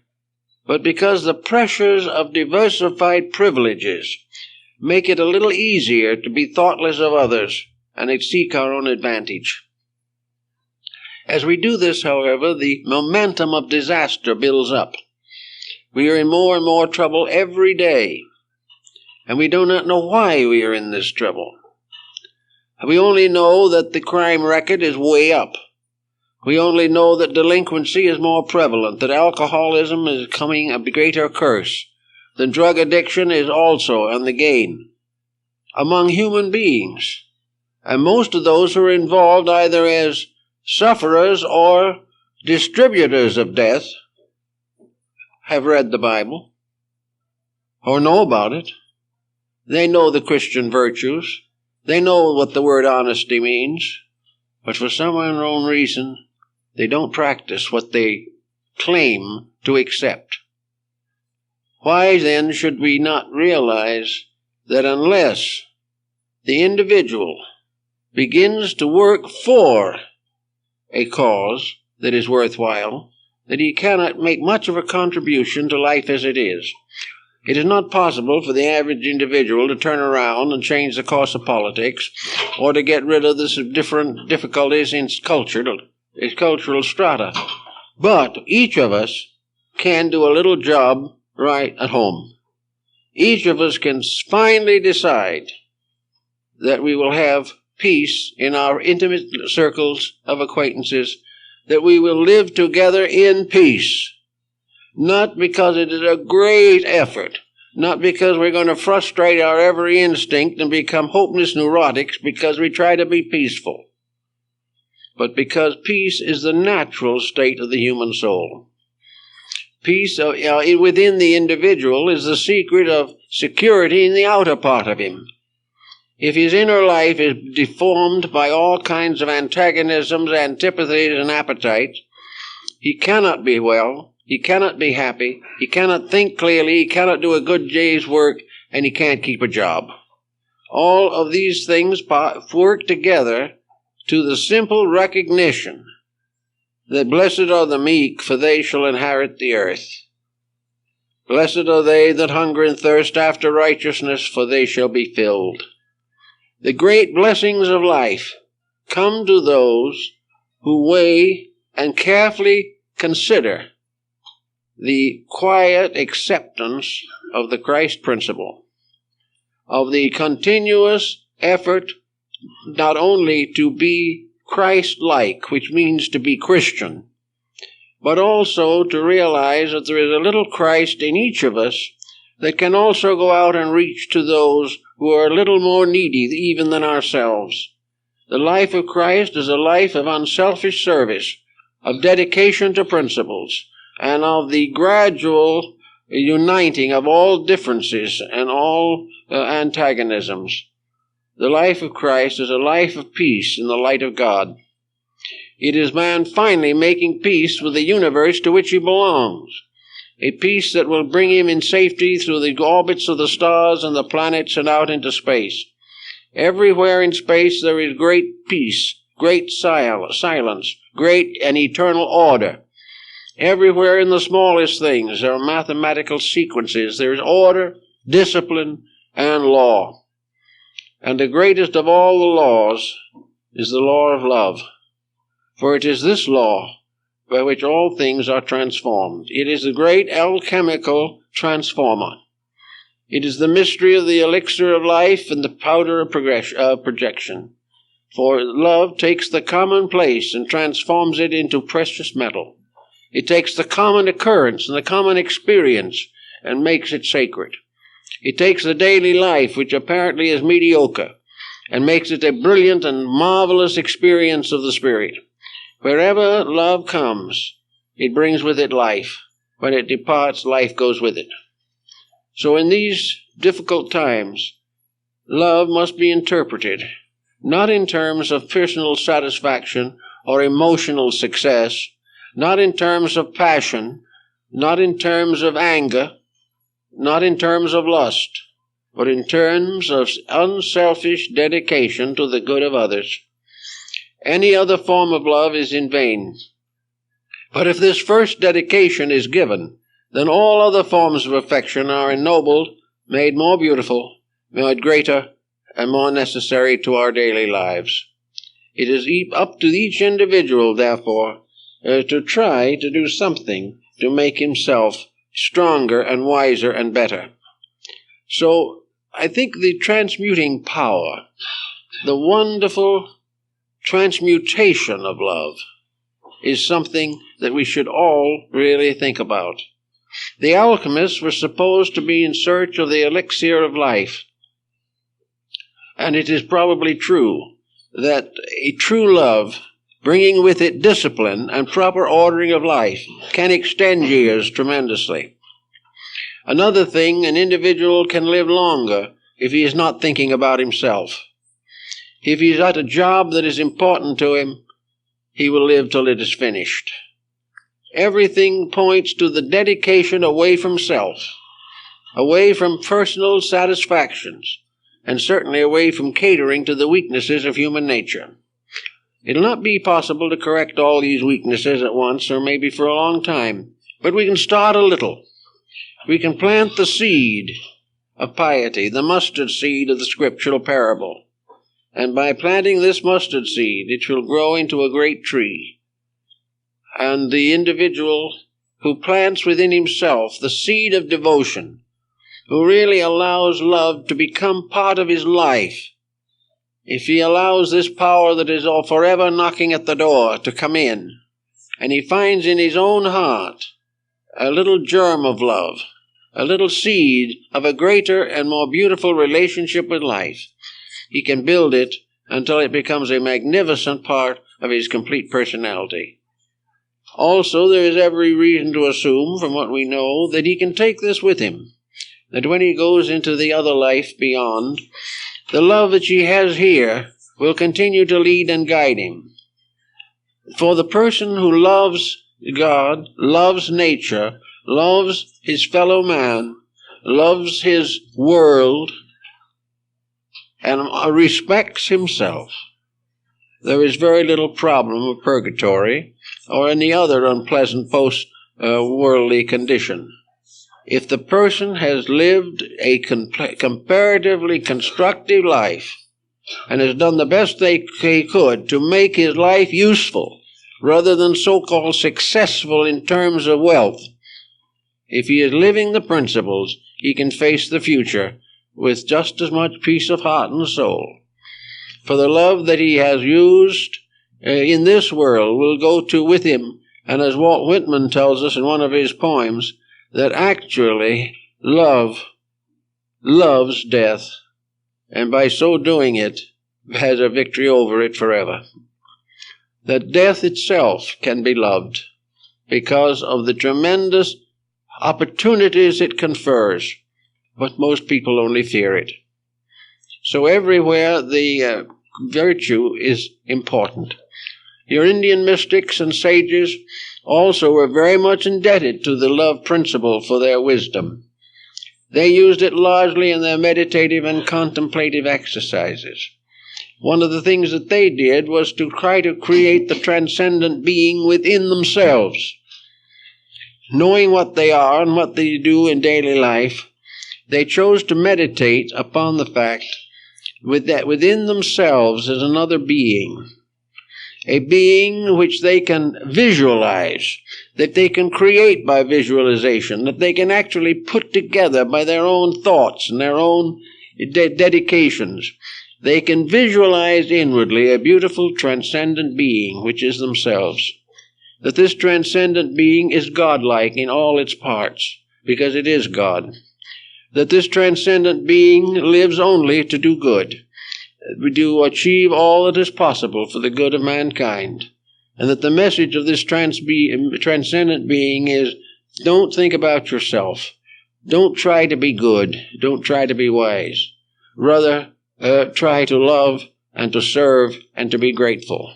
S1: but because the pressures of diversified privileges make it a little easier to be thoughtless of others and seek our own advantage. As we do this, however, the momentum of disaster builds up. We are in more and more trouble every day, and we do not know why we are in this trouble. We only know that the crime record is way up. We only know that delinquency is more prevalent, that alcoholism is becoming a greater curse, that drug addiction is also on the gain among human beings. And most of those who are involved either as sufferers or distributors of death have read the Bible or know about it. They know the Christian virtues. They know what the word honesty means. But for some unknown reason, they don't practice what they claim to accept. Why then should we not realize that unless the individual begins to work for a cause that is worthwhile, that he cannot make much of a contribution to life as it is? It is not possible for the average individual to turn around and change the course of politics, or to get rid of the different difficulties in cultural strata. But each of us can do a little job right at home. Each of us can finally decide that we will have peace in our intimate circles of acquaintances, that we will live together in peace. Not because it is a great effort, not because we're going to frustrate our every instinct and become hopeless neurotics because we try to be peaceful, but because peace is the natural state of the human soul. Peace within the individual is the secret of security in the outer part of him. If his inner life is deformed by all kinds of antagonisms, antipathies, and appetites, he cannot be well, he cannot be happy, he cannot think clearly, he cannot do a good day's work, and he can't keep a job. All of these things work together to the simple recognition that blessed are the meek, for they shall inherit the earth. Blessed are they that hunger and thirst after righteousness, for they shall be filled. The great blessings of life come to those who weigh and carefully consider the quiet acceptance of the Christ principle, of the continuous effort not only to be Christ-like, which means to be Christian, but also to realize that there is a little Christ in each of us that can also go out and reach to those who are a little more needy even than ourselves. The life of Christ is a life of unselfish service, of dedication to principles, and of the gradual uniting of all differences and all antagonisms. The life of Christ is a life of peace in the light of God. It is man finally making peace with the universe to which he belongs, a peace that will bring him in safety through the orbits of the stars and the planets and out into space. Everywhere in space there is great peace, great silence, great and eternal order. Everywhere in the smallest things there are mathematical sequences. There is order, discipline, and law. And the greatest of all the laws is the law of love. For it is this law by which all things are transformed. It is the great alchemical transformer. It is the mystery of the elixir of life and the powder of projection. For love takes the commonplace and transforms it into precious metal. It takes the common occurrence and the common experience and makes it sacred. It takes the daily life, which apparently is mediocre, and makes it a brilliant and marvelous experience of the Spirit. Wherever love comes, it brings with it life. When it departs, life goes with it. So in these difficult times, love must be interpreted, not in terms of personal satisfaction or emotional success, not in terms of passion, not in terms of anger, not in terms of lust, but in terms of unselfish dedication to the good of others. Any other form of love is in vain. But if this first dedication is given, then all other forms of affection are ennobled, made more beautiful, made greater, and more necessary to our daily lives. It is up to each individual, therefore, to try to do something to make himself stronger and wiser and better. So I think the transmuting power, the wonderful transmutation of love, is something that we should all really think about. The alchemists were supposed to be in search of the elixir of life. And it is probably true that a true love, bringing with it discipline and proper ordering of life, can extend years tremendously. Another thing, an individual can live longer if he is not thinking about himself. If he's at a job that is important to him, he will live till it is finished. Everything points to the dedication away from self, away from personal satisfactions, and certainly away from catering to the weaknesses of human nature. It will not be possible to correct all these weaknesses at once, or maybe for a long time, but we can start a little. We can plant the seed of piety, the mustard seed of the scriptural parable. And by planting this mustard seed, it shall grow into a great tree. And the individual who plants within himself the seed of devotion, who really allows love to become part of his life, if he allows this power that is all forever knocking at the door to come in, and he finds in his own heart a little germ of love, a little seed of a greater and more beautiful relationship with life, he can build it until it becomes a magnificent part of his complete personality. Also, there is every reason to assume, from what we know, that he can take this with him, that when he goes into the other life beyond, the love that he has here will continue to lead and guide him. For the person who loves God, loves nature, loves his fellow man, loves his world, and respects himself, there is very little problem of purgatory or any other unpleasant post-worldly condition. If the person has lived a comparatively constructive life and has done the best he could to make his life useful rather than so-called successful in terms of wealth, if he is living the principles, he can face the future with just as much peace of heart and soul. For the love that he has used in this world will go to with him, and as Walt Whitman tells us in one of his poems, that actually love loves death, and by so doing it has a victory over it forever. That death itself can be loved because of the tremendous opportunities it confers, but most people only fear it. So everywhere the virtue is important. Your Indian mystics and sages also were very much indebted to the love principle for their wisdom. They used it largely in their meditative and contemplative exercises. One of the things that they did was to try to create the transcendent being within themselves. Knowing what they are and what they do in daily life, they chose to meditate upon the fact that within themselves is another being, a being which they can visualize, that they can create by visualization, that they can actually put together by their own thoughts and their own dedications. They can visualize inwardly a beautiful transcendent being which is themselves. That this transcendent being is godlike in all its parts, because it is God. That this transcendent being lives only to do good, to achieve all that is possible for the good of mankind, and that the message of this transcendent being is, don't think about yourself, don't try to be good, don't try to be wise, rather try to love and to serve and to be grateful.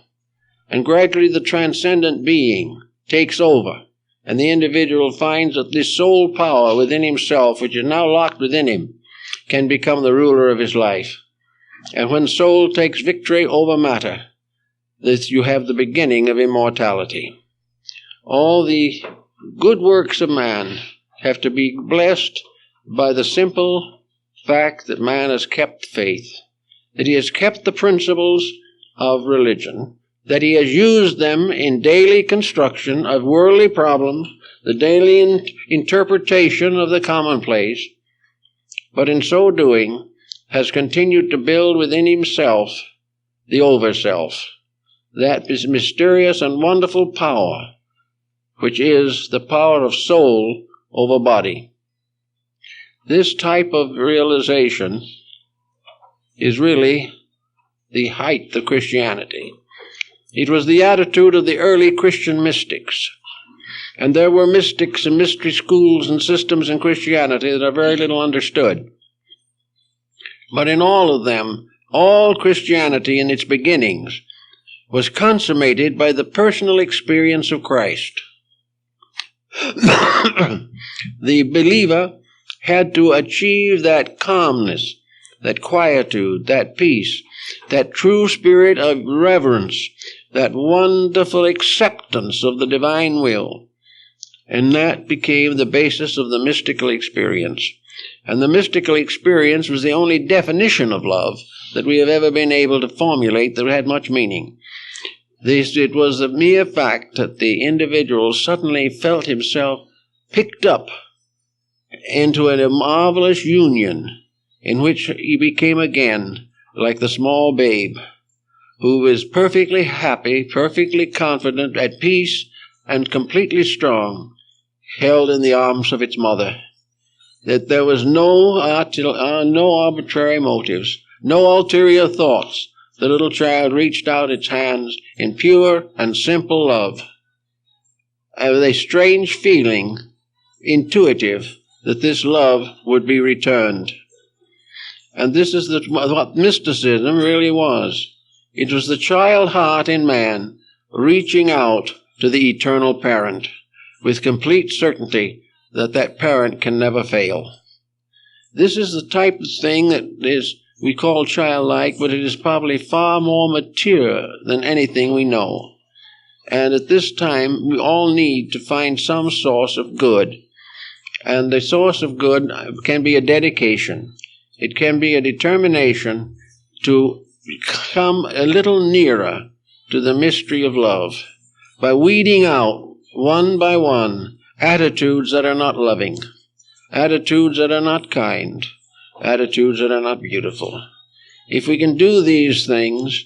S1: And gradually the transcendent being takes over, and the individual finds that this soul power within himself, which is now locked within him, can become the ruler of his life. And when soul takes victory over matter, that you have the beginning of immortality. All the good works of man have to be blessed by the simple fact that man has kept faith. that he has kept the principles of religion, that he has used them in daily construction of worldly problems, the daily interpretation of the commonplace, but in so doing has continued to build within himself the over-self, that is mysterious and wonderful power, which is the power of soul over body. This type of realization is really the height of Christianity. It was the attitude of the early Christian mystics. And there were mystics and mystery schools and systems in Christianity that are very little understood. But in all of them, all Christianity in its beginnings was consummated by the personal experience of Christ. The believer had to achieve that calmness, that quietude, that peace, that true spirit of reverence, that wonderful acceptance of the divine will. And that became the basis of the mystical experience. And the mystical experience was the only definition of love that we have ever been able to formulate that had much meaning. It was the mere fact that the individual suddenly felt himself picked up into a marvelous union in which he became again like the small babe who was perfectly happy, perfectly confident, at peace, and completely strong, held in the arms of its mother. That there was no arbitrary motives, no ulterior thoughts. The little child reached out its hands in pure and simple love, with a strange feeling, intuitive, that this love would be returned. And this is what mysticism really was. It was the child heart in man reaching out to the eternal parent with complete certainty that that parent can never fail. This is the type of thing that we call childlike, but it is probably far more mature than anything we know. And at this time, we all need to find some source of good. And the source of good can be a dedication. It can be a determination to come a little nearer to the mystery of love by weeding out, one by one, attitudes that are not loving, attitudes that are not kind, attitudes that are not beautiful. If we can do these things,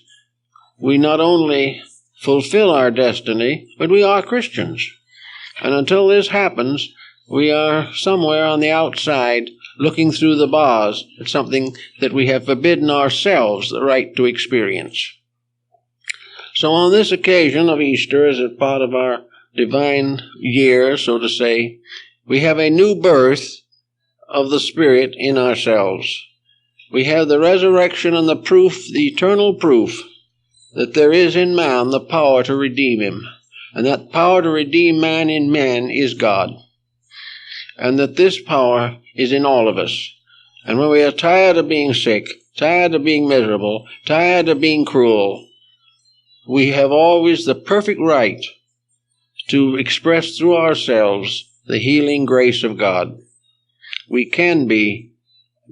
S1: we not only fulfill our destiny, but we are Christians. And until this happens, we are somewhere on the outside looking through the bars at something that we have forbidden ourselves the right to experience. So on this occasion of Easter, as a part of our divine year, so to say, we have a new birth of the Spirit in ourselves. We have the resurrection and the proof, the eternal proof, that there is in man the power to redeem him. And that power to redeem man in man is God. And that this power is in all of us. And when we are tired of being sick, tired of being miserable, tired of being cruel, we have always the perfect right to express through ourselves the healing grace of God. We can be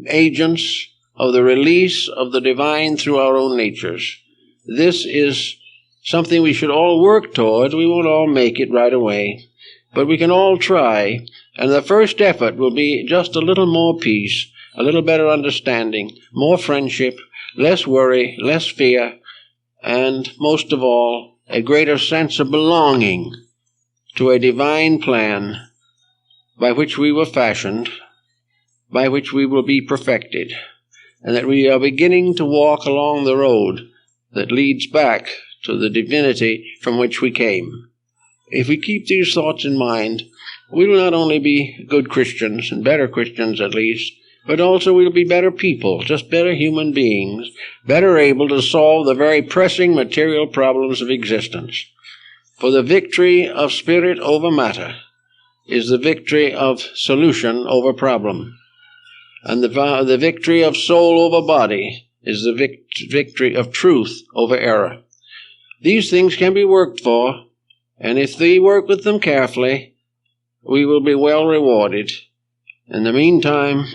S1: agents of the release of the divine through our own natures. This is something we should all work towards. We won't all make it right away, but we can all try. And the first effort will be just a little more peace, a little better understanding, more friendship, less worry, less fear, and most of all, a greater sense of belonging to a divine plan by which we were fashioned, by which we will be perfected, and that we are beginning to walk along the road that leads back to the divinity from which we came. If we keep these thoughts in mind, we will not only be good Christians, and better Christians at least, but also we will be better people, just better human beings, better able to solve the very pressing material problems of existence. For the victory of spirit over matter is the victory of solution over problem. And the victory of soul over body is the victory of truth over error. These things can be worked for, and if we work with them carefully, we will be well rewarded. In the meantime,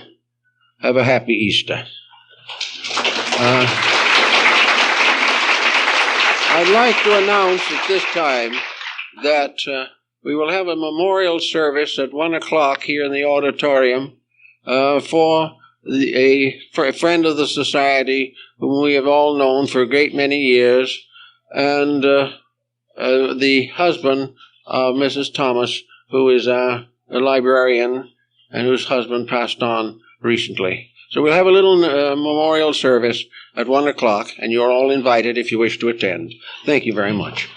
S1: have a happy Easter. I'd like to announce at this time that we will have a memorial service at 1 o'clock here in the auditorium for a friend of the society whom we have all known for a great many years, and the husband of Mrs. Thomas, who is a librarian and whose husband passed on recently. So we'll have a little memorial service at 1 o'clock, and you're all invited if you wish to attend. Thank you very much.